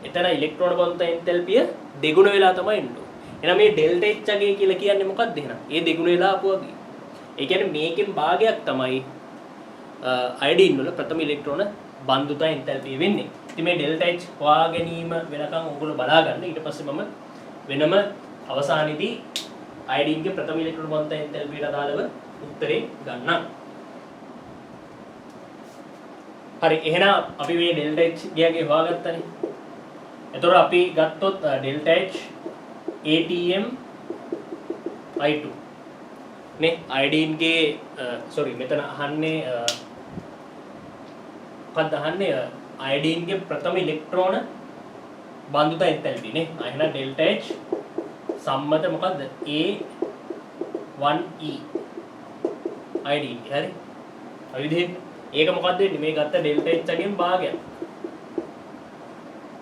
එතන ඉලෙක්ට්‍රෝන බන්තා එන්තැල්පිය දෙගුණ වෙලා තමයි එන්නේ. එහෙනම් මේ ඩෙල්ටා H අගය කියලා කියන්නේ මොකක්ද එහෙනම්? ඒ දෙගුණ වෙලා ආපු වගේ. ඒ කියන්නේ මේකෙන් භාගයක් තමයි අයඩීන් වල ප්‍රථම ඉලෙක්ට්‍රෝන බන්ධුතා එන්තැල්පිය වෙන්නේ. ඉතින් මේ ඩෙල්ටා H හොයා ගැනීම වෙනකන් ඔයගොල්ලෝ බලා ගන්න. ඊට පස්සේ මම වෙනම අවසානයේදී අයඩීන්ගේ ප්‍රථම ඉලෙක්ට්‍රෝන බන්ධුතා එන්තැල්පියට අදාළව උත්තරේ ගන්නම්. හරි එහෙනම් අපි මේ ඩෙල්ටා H ගියගේ හොයාගත්තනේ. එතකොට අපි ගත්තොත් ඩෙල්ටා H ATM I2 නේ අයඩීන්ගේ සෝරි මෙතන අහන්නේ මොකක්ද අහන්නේ අයඩීන්ගේ ප්‍රථම ඉලෙක්ට්‍රෝන බන්ධුතා එන්තැල්පි නේ. එහෙනම් ඩෙල්ටා H සම්මත මොකද්ද A1E අයඩීන් හරි. ඔය විදිහට ඒක මොකද්ද වෙන්නේ මේ ගත්ත ඩෙල්ටා H එකෙන් භාගයක්.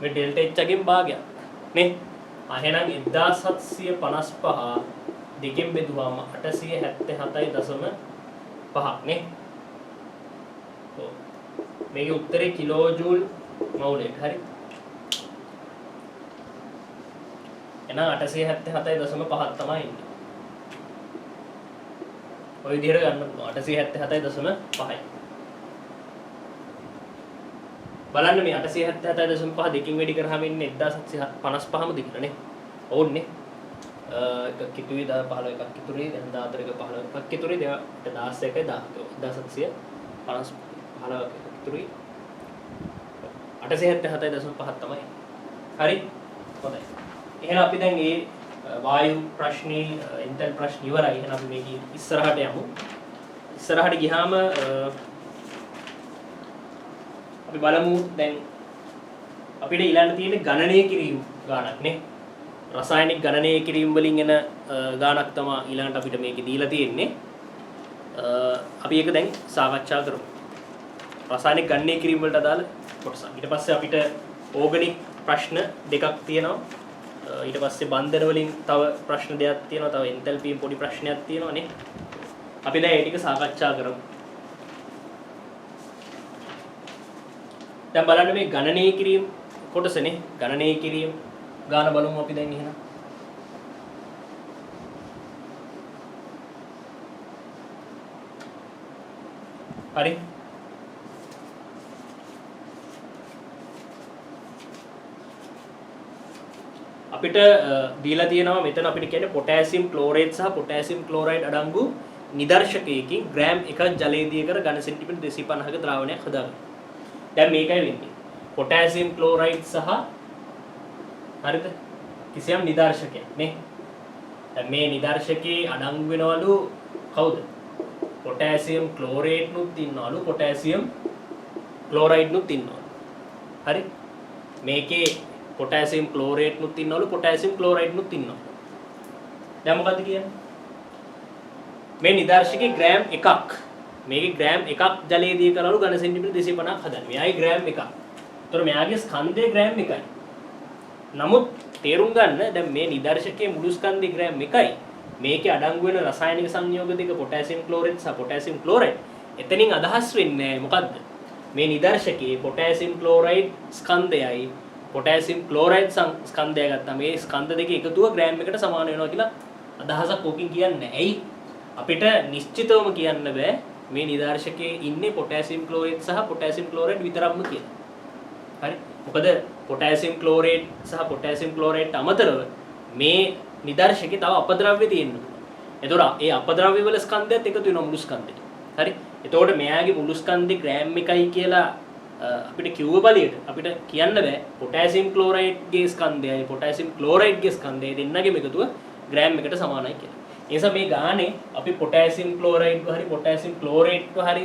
මේ ඩෙල්ටා H එකෙන් භාගයක් නේ. එහෙනම් 1755 දෙකෙන් බෙදුවාම 877.5 නේ. මේකේ උත්තරේ කිලෝ ජූල් මවුලෙට හරි. එහෙනම් 877.5 තමයි ඉන්නේ. ඔය විදිහට ගන්න පුළුවන් 877.5යි. බලන්න මේ 877.5 දෙකින් වැඩි කරාම ඉන්නේ 1755ම දිගටනේ. ඕන්නේ. එකක් කිතුයි 15 එකක් කිතුයි දැන් 14 එක 15 එකක් කිතුයි 16 එක 1750 15 කිතුයි 877.5 තමයි. හරි. හොඳයි. එහෙනම් අපි දැන් මේ වායු ප්‍රශ්නේ ඉන්ටර්නල් ප්‍රශ්න ඉවරයි. එහෙනම් අපි මේක ඉස්සරහට යමු. ඉස්සරහට ගියාම අපි බලමු දැන් අපිට ඊළඟ තියෙන්නේ ගණනය කිරීම ගානක් නේ. රසායනික ගණනය කිරීම වලින් එන ගානක් තමයි ඊළඟට අපිට මේකේ දීලා තියෙන්නේ. අපි ඒක දැන් සාකච්ඡා කරමු. රසායනික ගණනය කිරීම වලට අදාළ කොටස. ඊට පස්සේ අපිට ඕගනික් ප්‍රශ්න දෙකක් තියෙනවා. ඊට පස්සේ බන්ධන වලින් තව ප්‍රශ්න දෙකක් තියෙනවා. තව එන්තැල්පි පොඩි ප්‍රශ්නයක් තියෙනවා නේ. අපි දැන් ඒ ටික සාකච්ඡා කරමු. දැන් බලන්න මේ ගණනය කිරීම කොටසනේ. ගණනය කිරීම ගාන බලමු අපි දැන් එහෙනම්. හරි. අපිට දීලා තියෙනවා මෙතන අපිට කියන්නේ පොටෑසියම් ක්ලෝරේට් සහ පොටෑසියම් ක්ලෝරයිඩ් අඩංගු නිදර්ශකයකින් ග්‍රෑම් 1ක් ජලයේදී කර ඝන සෙන්ටිමීටර් 250ක ද්‍රාවණයක් හදාගන්න. දැන් මේකයි වෙන්නේ. පොටෑසියම් ක්ලෝරයිඩ් සහ හරිද? කිසියම් නිදර්ශකයක් නේ. දැන් මේ නිදර්ශකේ අඩංගු වෙනවලු කවුද? පොටෑසියම් ක්ලෝරේට් නුත් ඉන්නවලු පොටෑසියම් ක්ලෝරයිඩ් නුත් ඉන්නවලු. හරි? මේකේ පොටෑසියම් ක්ලෝරේට් නුත් ඉන්නවලු පොටෑසියම් ක්ලෝරයිඩ් නුත් ඉන්නවලු. දැන් මොකද්ද කියන්නේ? මේ නිදර්ශකේ ග්‍රෑම් 1ක් මේකේ ග්‍රෑම් 1ක් ජලයේදී කරලු ඝන සෙන්ටිමීටර් 250ක් හදන්න. මෙයාගේ ග්‍රෑම් 1ක්. ඒතර මෙයාගේ ස්කන්ධයේ ග්‍රෑම් 1යි. නමුත් තේරුම් ගන්න දැන් මේ නිදර්ශකයේ මුළු ස්කන්ධයේ ග්‍රෑම් 1යි. මේකේ අඩංගු වෙන රසායනික සංයෝග දෙක පොටෑසියම් ක්ලෝරේට් සහ පොටෑසියම් ක්ලෝරයිඩ්. එතනින් අදහස් වෙන්නේ මොකද්ද? මේ නිදර්ශකයේ පොටෑසියම් ක්ලෝරයිඩ් ස්කන්ධයයි පොටෑසියම් ක්ලෝරයිඩ් ස්කන්ධය ගත්තා. මේ ස්කන්ධ දෙක එකතුව ග්‍රෑම් 1කට සමාන වෙනවා කියලා අදහසක් ඕකින් කියන්නේ. ඇයි? අපිට නිශ්චිතවම කියන්න බෑ මේ නිදර්ශකයේ ඉන්නේ පොටෑසියම් ක්ලෝරේට් සහ පොටෑසියම් ක්ලෝරයිඩ් විතරක්ම කියලා. හරි? මොකද පොටෑසියම් ක්ලෝරේට් සහ පොටෑසියම් ක්ලෝරයිඩ් අමතරව මේ නිදර්ශකේ තව අපද්‍රව්‍ය තියෙනවා. එතකොට ඒ අපද්‍රව්‍ය වල ස්කන්ධයත් එකතු වෙනවා මුළු ස්කන්ධෙට. හරි? එතකොට මෙයාගේ මුළු ස්කන්ධේ ග්‍රෑම් 1යි කියලා අපිට කිව්ව බලයට අපිට කියන්න බෑ පොටෑසියම් ක්ලෝරයිඩ්ගේ ස්කන්ධයයි පොටෑසියම් ක්ලෝරයිඩ්ගේ ස්කන්ධයයි දෙන්නගේම එකතුව ග්‍රෑම් 1ට සමානයි කියලා. ඒ නිසා මේ ගානේ අපි පොටෑසියම් ක්ලෝරයිඩ්ව හරි පොටෑසියම් ක්ලෝරේට්ව හරි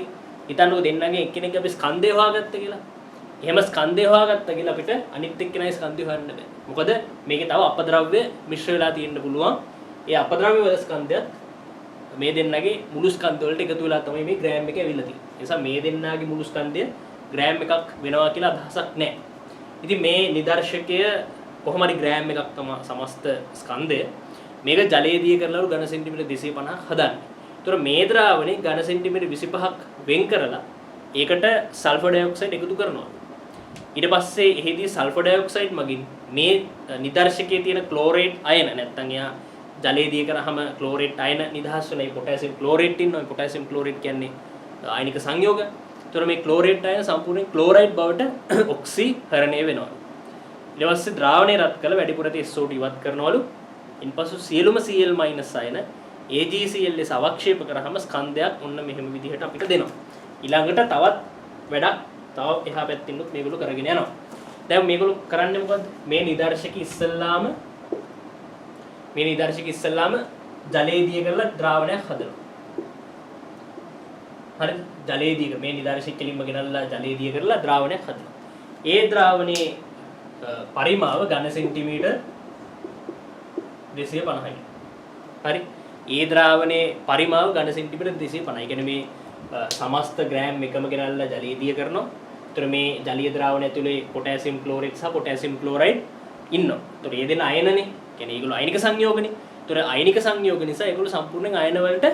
හිතන්නකො දෙන්නගේ එක්කෙනෙක්ගේ අපි ස්කන්ධය හොයාගත්තා කියලා. එහෙම ස්කන්ධය හොයාගත්තා කියලා අපිට අනිත් එක්කෙනාගේ ස්කන්ධය හොයන්න බෑ. මොකද මේකේ තව අපද්‍රව්‍ය මිශ්‍ර වෙලා තියෙන්න පුළුවන්. ඒ අපද්‍රව්‍ය වල ස්කන්ධයත් මේ දෙන්නගේ මුළු ස්කන්ධ වලට එකතු වෙලා තමයි මේ ග්‍රෑම් 1 ඇවිල්ලා තියෙන්නේ. ඒ නිසා මේ දෙන්නගේ මුළු ස්කන්ධය ග්‍රෑම් 1ක් වෙනවා කියලා අදහසක් නැහැ. ඉතින් මේ නිදර්ශකය කොහොම හරි ග්‍රෑම් 1ක් තමයි සමස්ත ස්කන්ධය. මේක ජලයේදී කරලාලු ඝන සෙන්ටිමීටර් 250ක් හදන්නේ. ඒතර මේ ද්‍රාවණේ ඝන සෙන්ටිමීටර් 25ක් වෙන් කරලා ඒකට සල්ෆර් ඩයොක්සයිඩ් එකතු කරනවා. ඊට පස්සේ එහිදී සල්ෆර් ඩයොක්සයිඩ් මගින් මේ නිදර්ශකයේ තියෙන ක්ලෝරේට් අයන නැත්තම් එයා ජලයේදී කරාම ක්ලෝරේට් අයන නිදහස් වෙනයි පොටෑසියම් ක්ලෝරේට් ඉන්නවා. පොටෑසියම් ක්ලෝරේට් කියන්නේ ආයනික සංයෝග. ඒතර මේ ක්ලෝරේට් අයන සම්පූර්ණයෙන් ක්ලෝරයිඩ් බවට ඔක්සිහරණය වෙනවා. ඊට පස්සේ ද්‍රාවණය රත් කළ වැඩිපුර SO2 ඉවත් කරනවලු. ඉන්පසු සියලුම Cl- අයන AgCl ලෙස අවක්ෂේප කරාම ස්කන්ධයක් ඔන්න මෙහෙම විදිහට අපිට දෙනවා. ඊළඟට තවත් වැඩක් තව එහා පැත්තින්නුත් මේගොල්ලෝ කරගෙන යනවා. දැන් මේගොල්ලෝ කරන්නේ මොකද්ද? මේ නිදර්ශක ඉස්සල්ලාම ජලයේ දිය කරලා ද්‍රාවණයක් හදනවා. හරිද? ජලයේ දිය මේ නිදර්ශක කෙලින්ම ගෙනල්ලා ජලයේ දිය කරලා ද්‍රාවණයක් හදනවා. ඒ ද්‍රාවණයේ පරිමාව ඝන සෙන්ටිමීටර් 250යි. හරි? ඒ ද්‍රාවණයේ පරිමාව ඝන සෙන්ටිමීටර් 250. ඒ කියන්නේ මේ සමස්ත ග්‍රෑම් එකම ගෙනල්ලා ජලයේ දිය කරනවා. ඒතර මේ ජලීය ද්‍රාවණය ඇතුලේ පොටෑසියම් ක්ලෝරේට් සහ පොටෑසියම් ක්ලෝරයිඩ් ඉන්නවා. ඒතර මේ දෙන අයනනේ. කියන්නේ ඒගොල්ලෝ අයනික සංයෝගනේ. ඒතර අයනික සංයෝග නිසා ඒගොල්ලෝ සම්පූර්ණයෙන් අයන වලට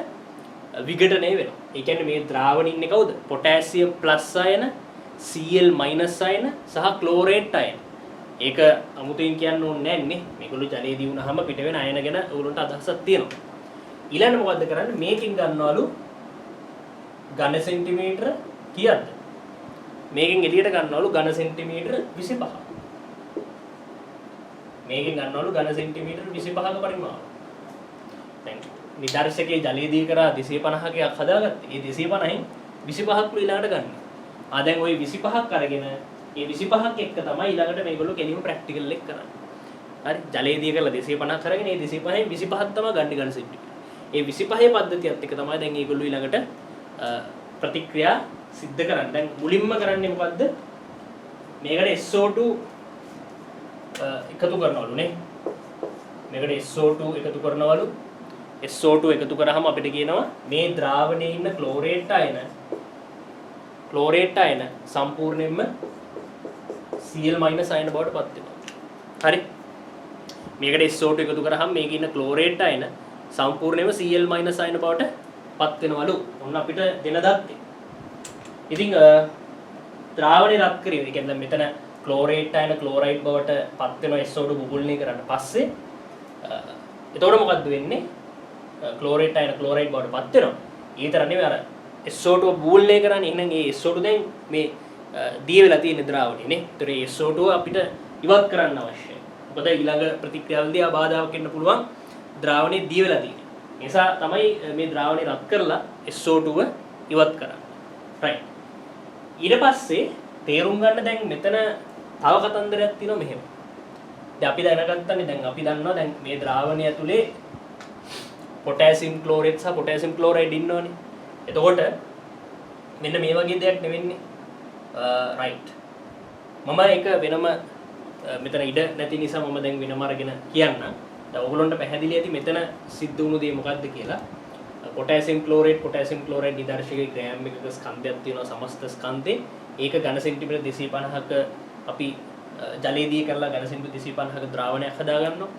විඝටනය වෙනවා. ඒ කියන්නේ මේ ද්‍රාවණේ ඉන්නේ කවුද? පොටෑසියම් ප්ලස් අයන, Cl මයිනස් අයන සහ ක්ලෝරේට් අයන. ඒක අමුතුවෙන් කියන්න ඕනේ නැහැ නේ. මේගොල්ලෝ ජලයේ දී වුණාම පිට වෙන අයන ගැන ඕගොල්ලන්ට අදහසක් තියෙනවා. ඊළඟ මොකද්ද කරන්නේ? මේකෙන් ගන්නවලු ඝන සෙන්ටිමීටර කීයක්ද? මේකෙන් එළියට ගන්නවලු ඝන සෙන්ටිමීටර 25. මේකෙන් ගන්නවලු ඝන සෙන්ටිමීටර 25ක පරිමාව. දැන් නිදර්ශකයේ ජලයේ දී කරා 250ක හදාගත්තේ. ඒ 250න් 25ක් ඊළඟට ගන්න. දැන් ওই 25ක් අරගෙන ඒ 25ක් එක්ක තමයි ඊළඟට මේගොල්ලෝ කෙලිම ප්‍රැක්ටිකල් එක කරන්නේ. හරි ජලයේ දී කරලා 250ක් අරගෙන ඒ 25න් 25ක් තමයි ගන්න ඝන සෙන්ටිමීටර. ඒ 25 පද්ධතියත් එක්ක තමයි දැන් මේගොල්ලෝ ඊළඟට ප්‍රතික්‍රියා සිද්ධ කරන්නේ. දැන් මුලින්ම කරන්නේ මොකද්ද? මේකට SO2 එකතු කරනවලු නේ. මේකට SO2 එකතු කරනවලු. SO2 එකතු කරාම අපිට කියනවා මේ ද්‍රාවණයේ ඉන්න ක්ලෝරේට් අයන සම්පූර්ණයෙන්ම Cl- අයන බවට පත් වෙනවා. හරි. මේකට SO2 එකතු කරාම මේකේ ඉන්න ක්ලෝරේට් අයන සම්පූර්ණයෙන්ම Cl- අයන බවට පත් වෙනවලු. ඔන්න අපිට දෙන දත්තේ. ඉතින් ද්‍රාවණය රත් කිරීම. ඒ කියන්නේ මෙතන ක්ලෝරේට් අයන ක්ලෝරයිඩ් බවට පත් වෙන SO2 බුබුල්ණය කරාට පස්සේ එතකොට මොකද්ද වෙන්නේ? ක්ලෝරේට් අයන ක්ලෝරයිඩ් බවට පත් වෙනවා. ඊතර නෙවෙයි අර SO2 බුබුල්ණය කරන්නේ. එහෙනම් ඒ SO2 දැන් මේ දිය වෙලා තියෙන ද්‍රාවණේ නේ. ඒතර ඒ SO2 අපිට ඉවත් කරන්න අවශ්‍යයි. මොකද ඊළඟ ප්‍රතික්‍රියාවලදී ආබාධාවක් එන්න පුළුවන් ද්‍රාවණේ දිය වෙලා තියෙන්නේ. නිසා තමයි මේ ද්‍රාවණය රත් කරලා SO2 ඉවත් කරන්නේ. right. ඊට පස්සේ තේරුම් ගන්න දැන් මෙතන තව කතන්දරයක් තියෙනවා මෙහෙම. දැන් අපි දැනගත්තනේ දැන් අපි දන්නවා දැන් මේ ද්‍රාවණය ඇතුලේ පොටෑසියම් ක්ලෝරේට් සහ පොටෑසියම් ක්ලෝරයිඩ් ඉන්නවනේ. එතකොට මෙන්න මේ වගේ දෙයක් නෙවෙන්නේ. right. මම ඒක වෙනම මෙතන ඉඩ නැති නිසා මම දැන් වෙනම අරගෙන කියන්නම්. දැන් ඔයගොල්ලන්ට පැහැදිලි ඇති මෙතන සිද්ධ වුණු දේ මොකක්ද කියලා. පොටෑසියම් ක්ලෝරයිඩ් නිදර්ශකයේ ග්‍රෑම් එකක ස්කන්ධයක් තියෙනවා සමස්ත ස්කන්ධේ. ඒක ඝන සෙන්ටිමීටර් 250ක අපි ජලයේ දී කරලා ඝන සෙන්ටිමීටර් 250ක ද්‍රාවණයක් හදා ගන්නවා.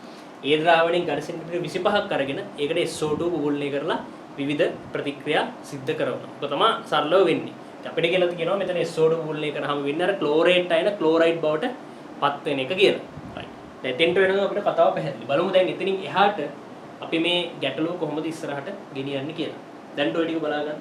ඒ ද්‍රාවණයෙන් ඝන සෙන්ටිමීටර් 25ක් අරගෙන ඒකට SO2 බුබුල්ණය කරලා විවිධ ප්‍රතික්‍රියා සිද්ධ කරනවා. ඒක තමයි සරලව වෙන්නේ. අපිට කියලා කියනවා මෙතන SO2 බුබුල්ණය කරාම වෙන්නේ අර ක්ලෝරේට් අයන ක්ලෝරයිඩ් බවට පත් වෙන එක කියලා. right. දැන් එතෙන්ට වෙනවා අපිට කතාව පැහැදිලි. බලමු දැන් එතනින් එහාට අපි මේ ගැටලුව කොහොමද ඉස්සරහට ගෙනියන්නේ කියලා. දැන් ඔය ටික බලා ගන්න.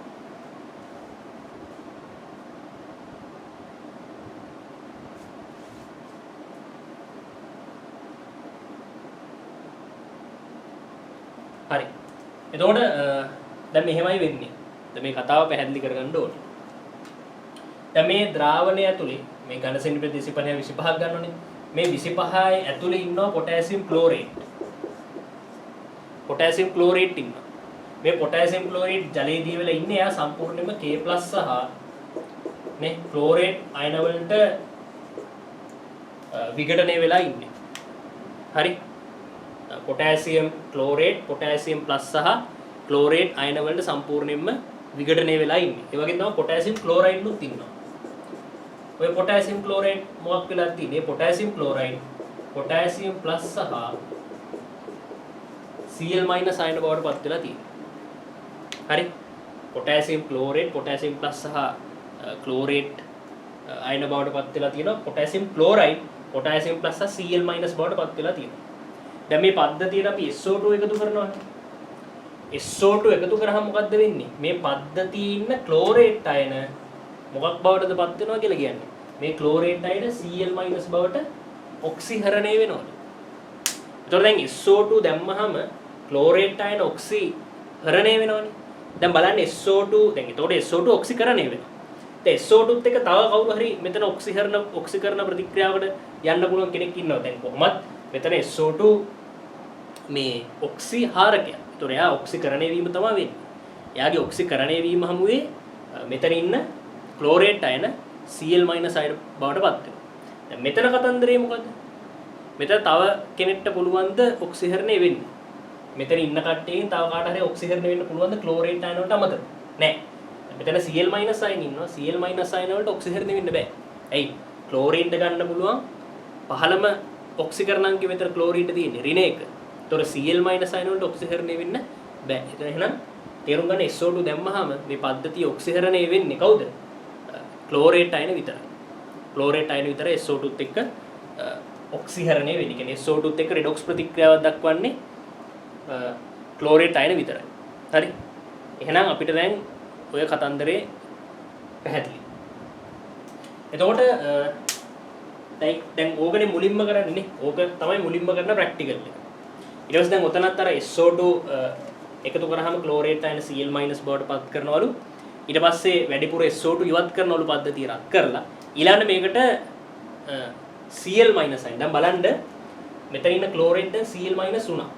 හරි. එතකොට දැන් මෙහෙමයි වෙන්නේ. දැන් මේ කතාව පැහැදිලි කරගන්න ඕනේ. දැන් මේ ද්‍රාවණය ඇතුලේ මේ ඝන සෙන්ටිමීටර් 250 25ක් ගන්නෝනේ. මේ 25 ඇතුලේ ඉන්නවා පොටෑසියම් ක්ලෝරේට්. පොටෑසියම් ක්ලෝරේට් ඉන්නවා. මේ පොටෑසියම් ක්ලෝරේට් ජලයේ දී වෙලා ඉන්නේ එයා සම්පූර්ණයෙන්ම K+ සහ නේ ක්ලෝරේට් අයන වලට විඝටනය වෙලා ඉන්නේ. හරි. පොටෑසියම් ක්ලෝරේට් පොටෑසියම් ප්ලස් සහ ක්ලෝරේට් අයන වලට සම්පූර්ණයෙන්ම විඝටනය වෙලා ඉන්නේ. ඒ වගේම තමයි පොටෑසියම් ක්ලෝරයිඩ් නුත් ඉන්නවා. ඔය පොටෑසියම් ක්ලෝරයිඩ් මොකක් වෙලා තියෙන්නේ? පොටෑසියම් ක්ලෝරයිඩ් පොටෑසියම් ප්ලස් සහ Cl- අයන බවට පත් වෙලා තියෙනවා. හරි. පොටෑසියම් ක්ලෝරේට් පොටෑසියම් ප්ලස් සහ ක්ලෝරේට් අයන බවට පත් වෙලා තියෙනවා. පොටෑසියම් ක්ලෝරයිඩ් පොටෑසියම් ප්ලස් සහ Cl- බවට පත් වෙලා තියෙනවා. දැන් මේ පද්ධතියට අපි SO2 එකතු කරනවානේ. SO2 එකතු කරාම මොකද්ද වෙන්නේ? මේ පද්ධතියේ ඉන්න ක්ලෝරේට් අයන මොකක් බවටද පත් වෙනවා කියලා කියන්නේ. මේ ක්ලෝරේට් අයන Cl- බවට ඔක්සිහරණය වෙනවා. එතකොට දැන් SO2 දැම්මහම ක්ලෝරේට් අයන ඔක්සිහරණය වෙනවනේ. දැන් බලන්න SO2 දැන් එතකොට SO2 ඔක්සිකරණය වෙනවා. දැන් SO2ත් එක්ක තව කවුරු හරි මෙතන ඔක්සිකරණ ප්‍රතික්‍රියාවට යන්න පුළුවන් කෙනෙක් ඉන්නවා. දැන් කොහොමත් මෙතන SO2 මේ ඔක්සිහාරකයක්. එතකොට එයා ඔක්සිකරණය වීම තමයි වෙන්නේ. එයාගේ ඔක්සිකරණය වීම හැමුවේ මෙතන ඉන්න ක්ලෝරේට් අයන Cl- අයන බවට පත් වෙනවා. දැන් මෙතන කතන්දරේ මොකද්ද? මෙතන තව කෙනෙක්ට පුළුවන් ද ඔක්සිහරණය වෙන්න. මෙතන ඉන්න කට්ටියකින් තව කාට හරි ඔක්සිහරණය වෙන්න පුළුවන් ද ක්ලෝරේට් අයන වලට අමතරව? නෑ. මෙතන Cl- අයන ඉන්නවා. Cl- අයන වලට ඔක්සිහරණය වෙන්න බෑ. ඇයි? ක්ලෝරීන්ට ගන්න පුළුවන් පහළම ඔක්සිකරණාංකය මෙතන ක්ලෝරීන්ට තියෙන්නේ ඍණ 1. ඒතොර Cl- අයන වලට ඔක්සිහරණය වෙන්න බෑ. එතන එහෙනම් තේරුම් ගන්න SO2 දැම්මහම මේ පද්ධතිය ඔක්සිහරණය වෙන්නේ කවුද? ක්ලෝරේට් අයන විතරයි. ක්ලෝරේට් අයන විතරයි SO2ත් එක්ක ඔක්සිහරණය වෙන්නේ. කියන්නේ SO2ත් එක්ක රෙඩොක්ස් ප්‍රතික්‍රියාවක් දක්වන්නේ ක්ලෝරේට් අයන විතරයි. හරි. එහෙනම් අපිට දැන් ඔය කතන්දරේ පැහැදිලි. එතකොට දැන් ඕකනේ මුලින්ම කරන්නේ නේ. ඕක තමයි මුලින්ම කරන ප්‍රැක්ටිකල් එක. ඊට පස්සේ දැන් ඔතනත් අර SO2 එකතු කරාම ක්ලෝරේට් අයන Cl- බවට පත් කරනවලු. ඊට පස්සේ වැඩිපුර SO2 ඉවත් කරනවලු පද්ධතිය රත් කරලා. ඊළඟට මේකට Cl- අයන. දැන් බලන්න මෙතන ඉන්න ක්ලෝරේට් දැන් Cl- වුණා.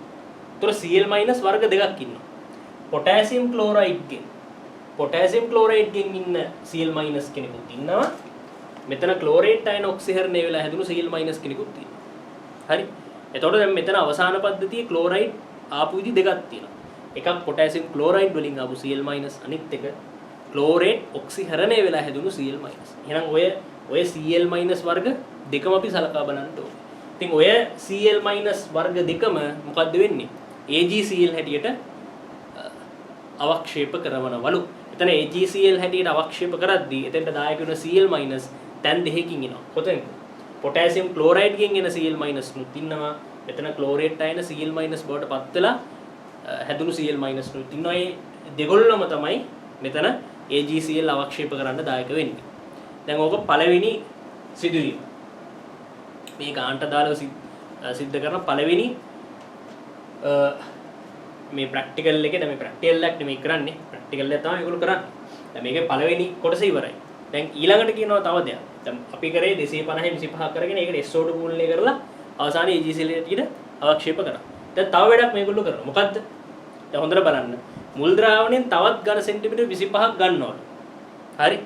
ඒතර Cl- වර්ග දෙකක් ඉන්නවා. පොටෑසියම් ක්ලෝරයිඩ්ගෙන් ඉන්න Cl- කෙනෙකුත් ඉන්නවා. මෙතන ක්ලෝරේට් අයන ඔක්සිහරණය වෙලා හැදුණු Cl- කෙනෙකුත් ඉන්නවා. හරි. එතකොට දැන් මෙතන අවසාන පද්ධතියේ ක්ලෝරයිඩ් ආපු විදි දෙකක් තියෙනවා. එකක් පොටෑසියම් ක්ලෝරයිඩ් වලින් ආපු Cl- අනිත් එක ක්ලෝරේට් ඔක්සිහරණය වෙලා හැදුණු Cl-. එහෙනම් ඔය Cl- වර්ග දෙකම අපි සලකා බලන්න ඕනේ. ඉතින් ඔය Cl- වර්ග දෙකම මොකද්ද වෙන්නේ? AgCl හැටියට අවක්ෂේප කරනවලු. එතන AgCl හැටියට අවක්ෂේප කරද්දී එතෙන්ට දායක වෙන Cl- තැන් දෙකකින් එනවා. කොතෙන්ද? පොටෑසියම් ක්ලෝරයිඩ්ගෙන් එන Cl- නුත් ඉන්නවා. මෙතන ක්ලෝරේට් අයන Cl- බවට පත් වෙලා හැදුණු Cl- නුත් ඉන්නවා. මේ දෙගොල්ලම තමයි මෙතන AgCl අවක්ෂේප කරන්න දායක වෙන්නේ. දැන් ඕක පළවෙනි සිදුවීම. මේ ගාන්ට දාලා සිද්ධ කරන පළවෙනි මේ ප්‍රැක්ටිකල් එකේ දැන් මේ ප්‍රැක්ටිකල් එකක් නෙමෙයි කරන්නේ. ප්‍රැක්ටිකල් එක තමයි ඒගොල්ලෝ කරන්නේ. දැන් මේකේ පළවෙනි කොටස ඉවරයි. දැන් ඊළඟට කියනවා තව දෙයක්. දැන් අපි කරේ 250 25 කරගෙන ඒකට SO2 මූලණය කරලා අවසානයේ AgCl ඊට අවක්ෂේප කරා. දැන් තව වැඩක් මේගොල්ලෝ කරනවා. මොකද්ද? දැන් හොඳට බලන්න. මුල් ද්‍රාවණයෙන් තවත් ඝන සෙන්ටිමීටර් 25ක් ගන්නවලු. හරි.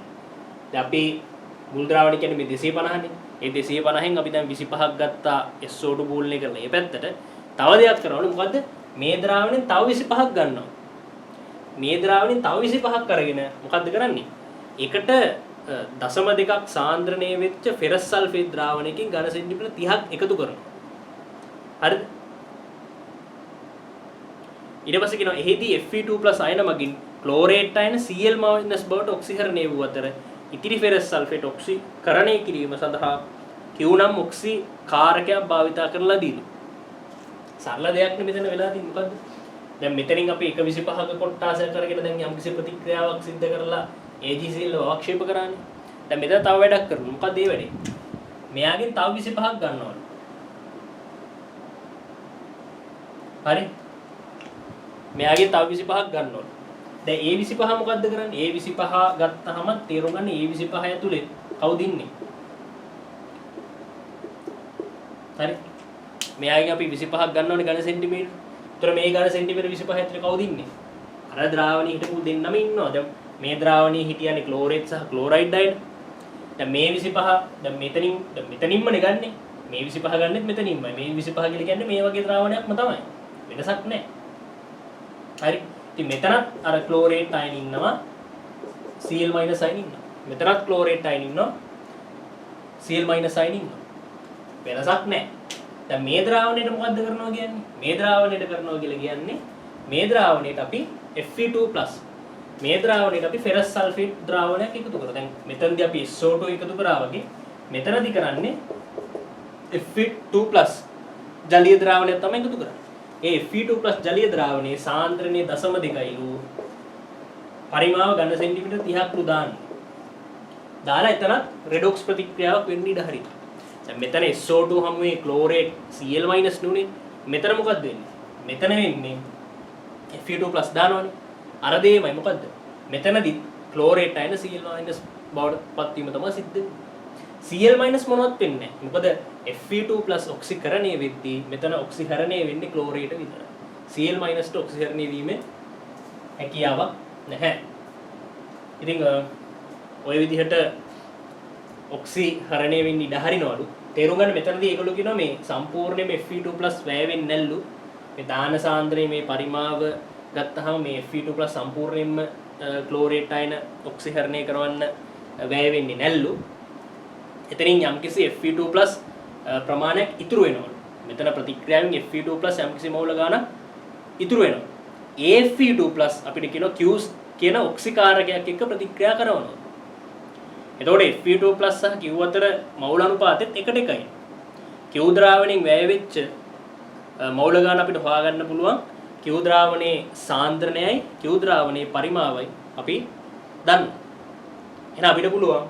දැන් අපි මුල් ද්‍රාවණය කියන්නේ මේ 250නේ. ඒ 250න් අපි දැන් 25ක් ගත්තා SO2 මූලණය කරලා. මේ පැත්තට තව දෙයක් කරනවලු. මොකද්ද? මේ ද්‍රාවණයෙන් තව 25ක් ගන්නවා. මේ ද්‍රාවණයෙන් තව 25ක් අරගෙන මොකද්ද කරන්නේ? ඒකට 0.2ක් සාන්ද්‍රණය වෙච්ච ෆෙරස් සල්ෆේට් ද්‍රාවණයකින් ඝන සෙන්ටිමීටර් 30ක් එකතු කරනවා. හරිද? ඊට පස්සේ කියනවා එහිදී Fe2+ අයන මගින් ක්ලෝරේට් අයන Cl- බවට ඔක්සිහරණය වූ අතර ඉතිරි ෆෙරස් සල්ෆේට් ඔක්සිකරණය කිරීම සඳහා Q නම් ඔක්සි කාරකයක් භාවිතා කරලා දීලා. සරල දෙයක් නෙමෙයි මෙතන වෙලා තියෙන්නේ මොකද්ද? දැන් මෙතනින් අපි 1.25ක කොට්ටාසයක් කරගෙන දැන් යම්කිසි ප්‍රතික්‍රියාවක් සිද්ධ කරලා AgCl අවක්ෂේප කරානේ. දැන් මෙතන තව වැඩක් කරනවා. මොකද ඒ වැඩේ? මෙයාගෙන් තව 25ක් ගන්නවලු. හරි? මෙයාගෙන් තව 25ක් ගන්නවලු. දැන් ඒ 25 මොකද්ද කරන්නේ? ඒ 25 ගත්තාම තේරුම් ගන්න ඒ 25 ඇතුලේ කවුද ඉන්නේ? හරි? මෙයාගෙන් අපි 25ක් ගන්න ඕනේ ඝන සෙන්ටිමීටර. ඒතර මේ ඝන සෙන්ටිමීටර 25 ඇතුලේ කවුද ඉන්නේ? අර ද්‍රාවණී හිටපු දෙන්නම ඉන්නවා. දැන් මේ ද්‍රාවණී හිටියන්නේ ක්ලෝරේට් සහ ක්ලෝරයිඩ් අයන. දැන් මේ 25 දැන් මෙතනින්මනේ ගන්නෙ. මේ 25 ගන්නෙත් මෙතනින්මයි. මේ 25 කියලා කියන්නේ මේ වගේ ද්‍රාවණයක්ම තමයි. වෙනසක් නැහැ. හරි. ඉතින් මෙතනත් අර ක්ලෝරේට් අයන ඉන්නවා. Cl- අයන ඉන්නවා. මෙතනත් ක්ලෝරේට් අයන ඉන්නවා. Cl- අයන ඉන්නවා. වෙනසක් නැහැ. දැන් මේ ද්‍රාවණයට මොකද්ද කරනවා කියන්නේ? මේ ද්‍රාවණයට කරනවා කියලා කියන්නේ මේ ද්‍රාවණයට අපි Fe2+ මේ ද්‍රාවණයට අපි ෆෙරස් සල්ෆේට් ද්‍රාවණයක් එකතු කරනවා. දැන් මෙතනදී අපි SO2 එකතු කරා වගේ මෙතනදී කරන්නේ Fe2+ ජලීය ද්‍රාවණයක් තමයි එකතු කරන්නේ. ඒ Fe2+ ජලීය ද්‍රාවණයේ සාන්ද්‍රණය 0.2යිලු පරිමාව ඝන සෙන්ටිමීටර 30ක් ලු දාන්නේ. දාලා එතන රෙඩොක්ස් ප්‍රතික්‍රියාවක් වෙන්න ඉඩ හරියි. දැන් මෙතන SO2 හැමුවේ ක්ලෝරේට් Cl- නුනේ. මෙතන මොකද්ද වෙන්නේ? මෙතන වෙන්නේ Fe2+ දානවනේ. අර දෙයමයි මොකද්ද? මෙතනදි ක්ලෝරේට් අයන Cl- බවට පත් වීම තමයි සිද්ධ වෙන්නේ. Cl- මොනවත් වෙන්නේ නැහැ. මොකද Fe2+ ඔක්සිකරණය වෙද්දී මෙතන ඔක්සිහරණය වෙන්නේ ක්ලෝරේට විතරයි. Cl- ට ඔක්සිහරණය වීමේ හැකියාවක් නැහැ. ඉතින් ඔය විදිහට ඔක්සිහරණය වෙන්න ඉඩ හරිනවලු. තේරුම් ගන්න මෙතනදී ඒගොල්ලෝ කියනවා මේ සම්පූර්ණයෙන්ම Fe2+ වැය වෙන්නේ නැල්ලු. මේ දාන සාන්ද්‍රයේ මේ පරිමාව ගත්තාම මේ Fe2+ සම්පූර්ණයෙන්ම ක්ලෝරේට් අයන ඔක්සිහරණය කරවන්න වැය වෙන්නේ නැල්ලු. එතනින් යම්කිසි Fe2+ ප්‍රමාණයක් ඉතුරු වෙනවලු. මෙතන ප්‍රතික්‍රියාවෙන් Fe2+ යම්කිසි මෝල ගාණක් ඉතුරු වෙනවා. ඒ Fe2+ අපිට කියනවා Q කියන ඔක්සිකාරකයක් එක්ක ප්‍රතික්‍රියා කරනවා. එතකොට Fe2+ සහ Q අතර මවුල අනුපාතෙත් එකට එකයි. Q ද්‍රාවණයෙන් වැය වෙච්ච මවුල ගාන අපිට හොයාගන්න පුළුවන්. Q ද්‍රාවණයේ සාන්ද්‍රණයයි Q ද්‍රාවණයේ පරිමාවයි අපි දන්නවා. එහෙනම් අපිට පුළුවන්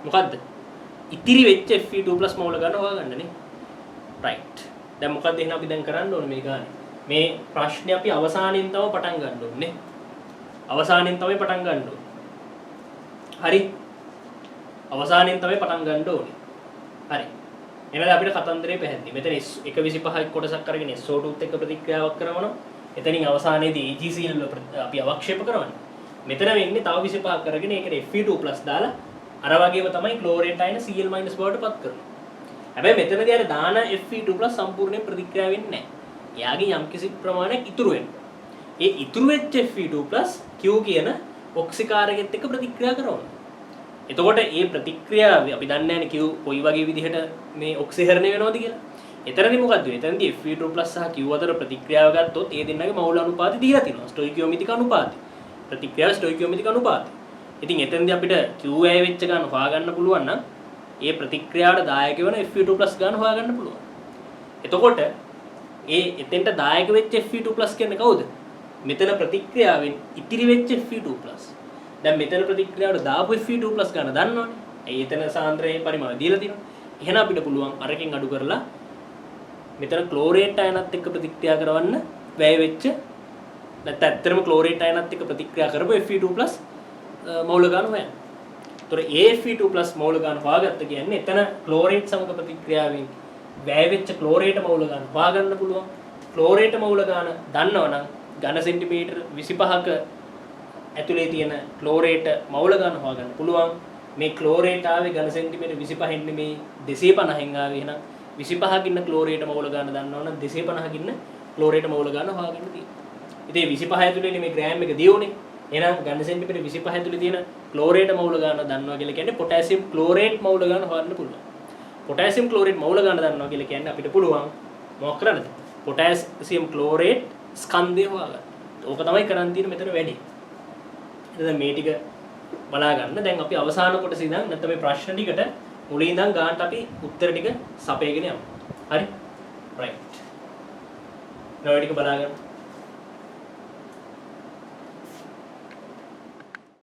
මොකද්ද? ඉතිරි වෙච්ච Fe2+ මවුල ගාන හොයාගන්නනේ. right. දැන් මොකද්ද එහෙනම් අපි දැන් කරන්න ඕනේ මේ ගානේ? මේ ප්‍රශ්නේ අපි අවසානයෙන් තමයි පටන් ගන්න ඕනේ. අවසානයෙන් තමයි පටන් ගන්න ඕනේ. හරි. අවසානයෙන් තමයි පටන් ගන්න ඕනේ. හරි. එහෙනම් අපිට කතන්දරේ පැහැදිලි. මෙතන 125 කොටසක් අරගෙන SO2ත් එක්ක ප්‍රතික්‍රියාවක් කරනවා. එතනින් අවසානයේදී AgCl අපි අවක්ෂේප කරනවා. මෙතන වෙන්නේ තව 25ක් කරගෙන ඒකට Fe2+ දාලා අර වගේම තමයි ක්ලෝරේට් අයන Cl- බවට පත් කරනවා. හැබැයි මෙතනදී අර දාන Fe2+ සම්පූර්ණයෙන් ප්‍රතික්‍රියා වෙන්නේ නැහැ. එයාගේ යම්කිසි ප්‍රමාණයක් ඉතුරු වෙනවා. ඒ ඉතුරු වෙච්ච Fe2+ Q කියන ඔක්සිකාරකෙත් එක්ක ප්‍රතික්‍රියා කරනවා. එතකොට මේ ප්‍රතික්‍රියාව අපි දන්නේ නැහැ Q කොයි වගේ විදිහට මේ ඔක්සිහරණය වෙනවද කියලා. එතරම්දි මොකද්ද වෙන්නේ? එතනදී Fe2+ සහ Q අතර ප්‍රතික්‍රියාව ගත්තොත් ඒ දෙන්නගේ මවුල අනුපාතය දීලා තියෙනවා. ස්ටොයිකියෝමෙට්‍රික් අනුපාතය. ප්‍රතික්‍රියාව ස්ටොයිකියෝමෙට්‍රික් අනුපාතය. ඉතින් එතනදී අපිට Q වැය වෙච්ච ගාන හොයාගන්න පුළුවන් නම් ඒ ප්‍රතික්‍රියාවට දායක වෙන Fe2+ ගාන හොයාගන්න පුළුවන්. එතකොට ඒ එතෙන්ට දායක වෙච්ච Fe2+ කියන්නේ කවුද? මෙතන ප්‍රතික්‍රියාවෙන් ඉතිරි වෙච්ච Fe2+. දැන් මෙතන ප්‍රතික්‍රියාවට දාපු Fe2+ ගන්න දන්නවනේ. ඒ එතන සාන්ද්‍රයේ පරිමාණය දීලා තියෙනවා. එහෙනම් අපිට පුළුවන් අරකින් අඩු කරලා මෙතන ක්ලෝරේට් අයනත් එක්ක ප්‍රතික්‍රියා කරවන්න වැය වෙච්ච නැත්නම් ඇත්තටම ක්ලෝරේට් අයනත් එක්ක ප්‍රතික්‍රියා කරපු Fe2+ මවුල ගන්න හොයන්න. ඒතොර Fe2+ මවුල ගන්න හොයාගත්ත කියන්නේ එතන ක්ලෝරේට් සමග ප්‍රතික්‍රියාවෙන් වැය වෙච්ච ක්ලෝරේට මවුල ගන්න හොයාගන්න පුළුවන්. ක්ලෝරේට මවුල ගන්න දන්නවනම් ඝන සෙන්ටිමීටර් 25ක ඇතුලේ තියෙන ක්ලෝරේට මවුල ගන්න හොයාගන්න පුළුවන්. මේ ක්ලෝරේට ආවේ ඝන සෙන්ටිමීටර් 25න් නෙමේ 250න් ආවේ. එහෙනම් 25ක ඉන්න ක්ලෝරේට මවුල ගන්න දන්නවනම් 250ක ඉන්න ක්ලෝරේට මවුල ගන්න හොයාගන්න තියෙනවා. ඉතින් 25 ඇතුලේ මේ ග්‍රෑම් එක දියුනේ. එහෙනම් ඝන සෙන්ටිමීටර් 25 ඇතුලේ තියෙන ක්ලෝරේට මවුල ගන්න දන්නවා කියලා කියන්නේ පොටෑසියම් ක්ලෝරේට් මවුල ගන්න හොයන්න පුළුවන්. පොටෑසියම් ක්ලෝරේට් මවුල ගන්න දන්නවා කියලා කියන්නේ අපිට පුළුවන් මොකක් කරන්නද? පොටෑසියම් ක්ලෝරේට් ස්කන්ධය හොයාගන්න. ඕක තමයි කරන් තියෙන්නේ මෙතන වැඩි. දැන් මේ ටික බලා ගන්න. දැන් අපි අවසාන කොටසේ ඉඳන් නැත්නම් මේ ප්‍රශ්න ටිකට මුලින් ඉඳන් ගන්නට අපි උත්තර ටික සපයගෙන යමු. හරි? right. now ටික බලා ගන්න.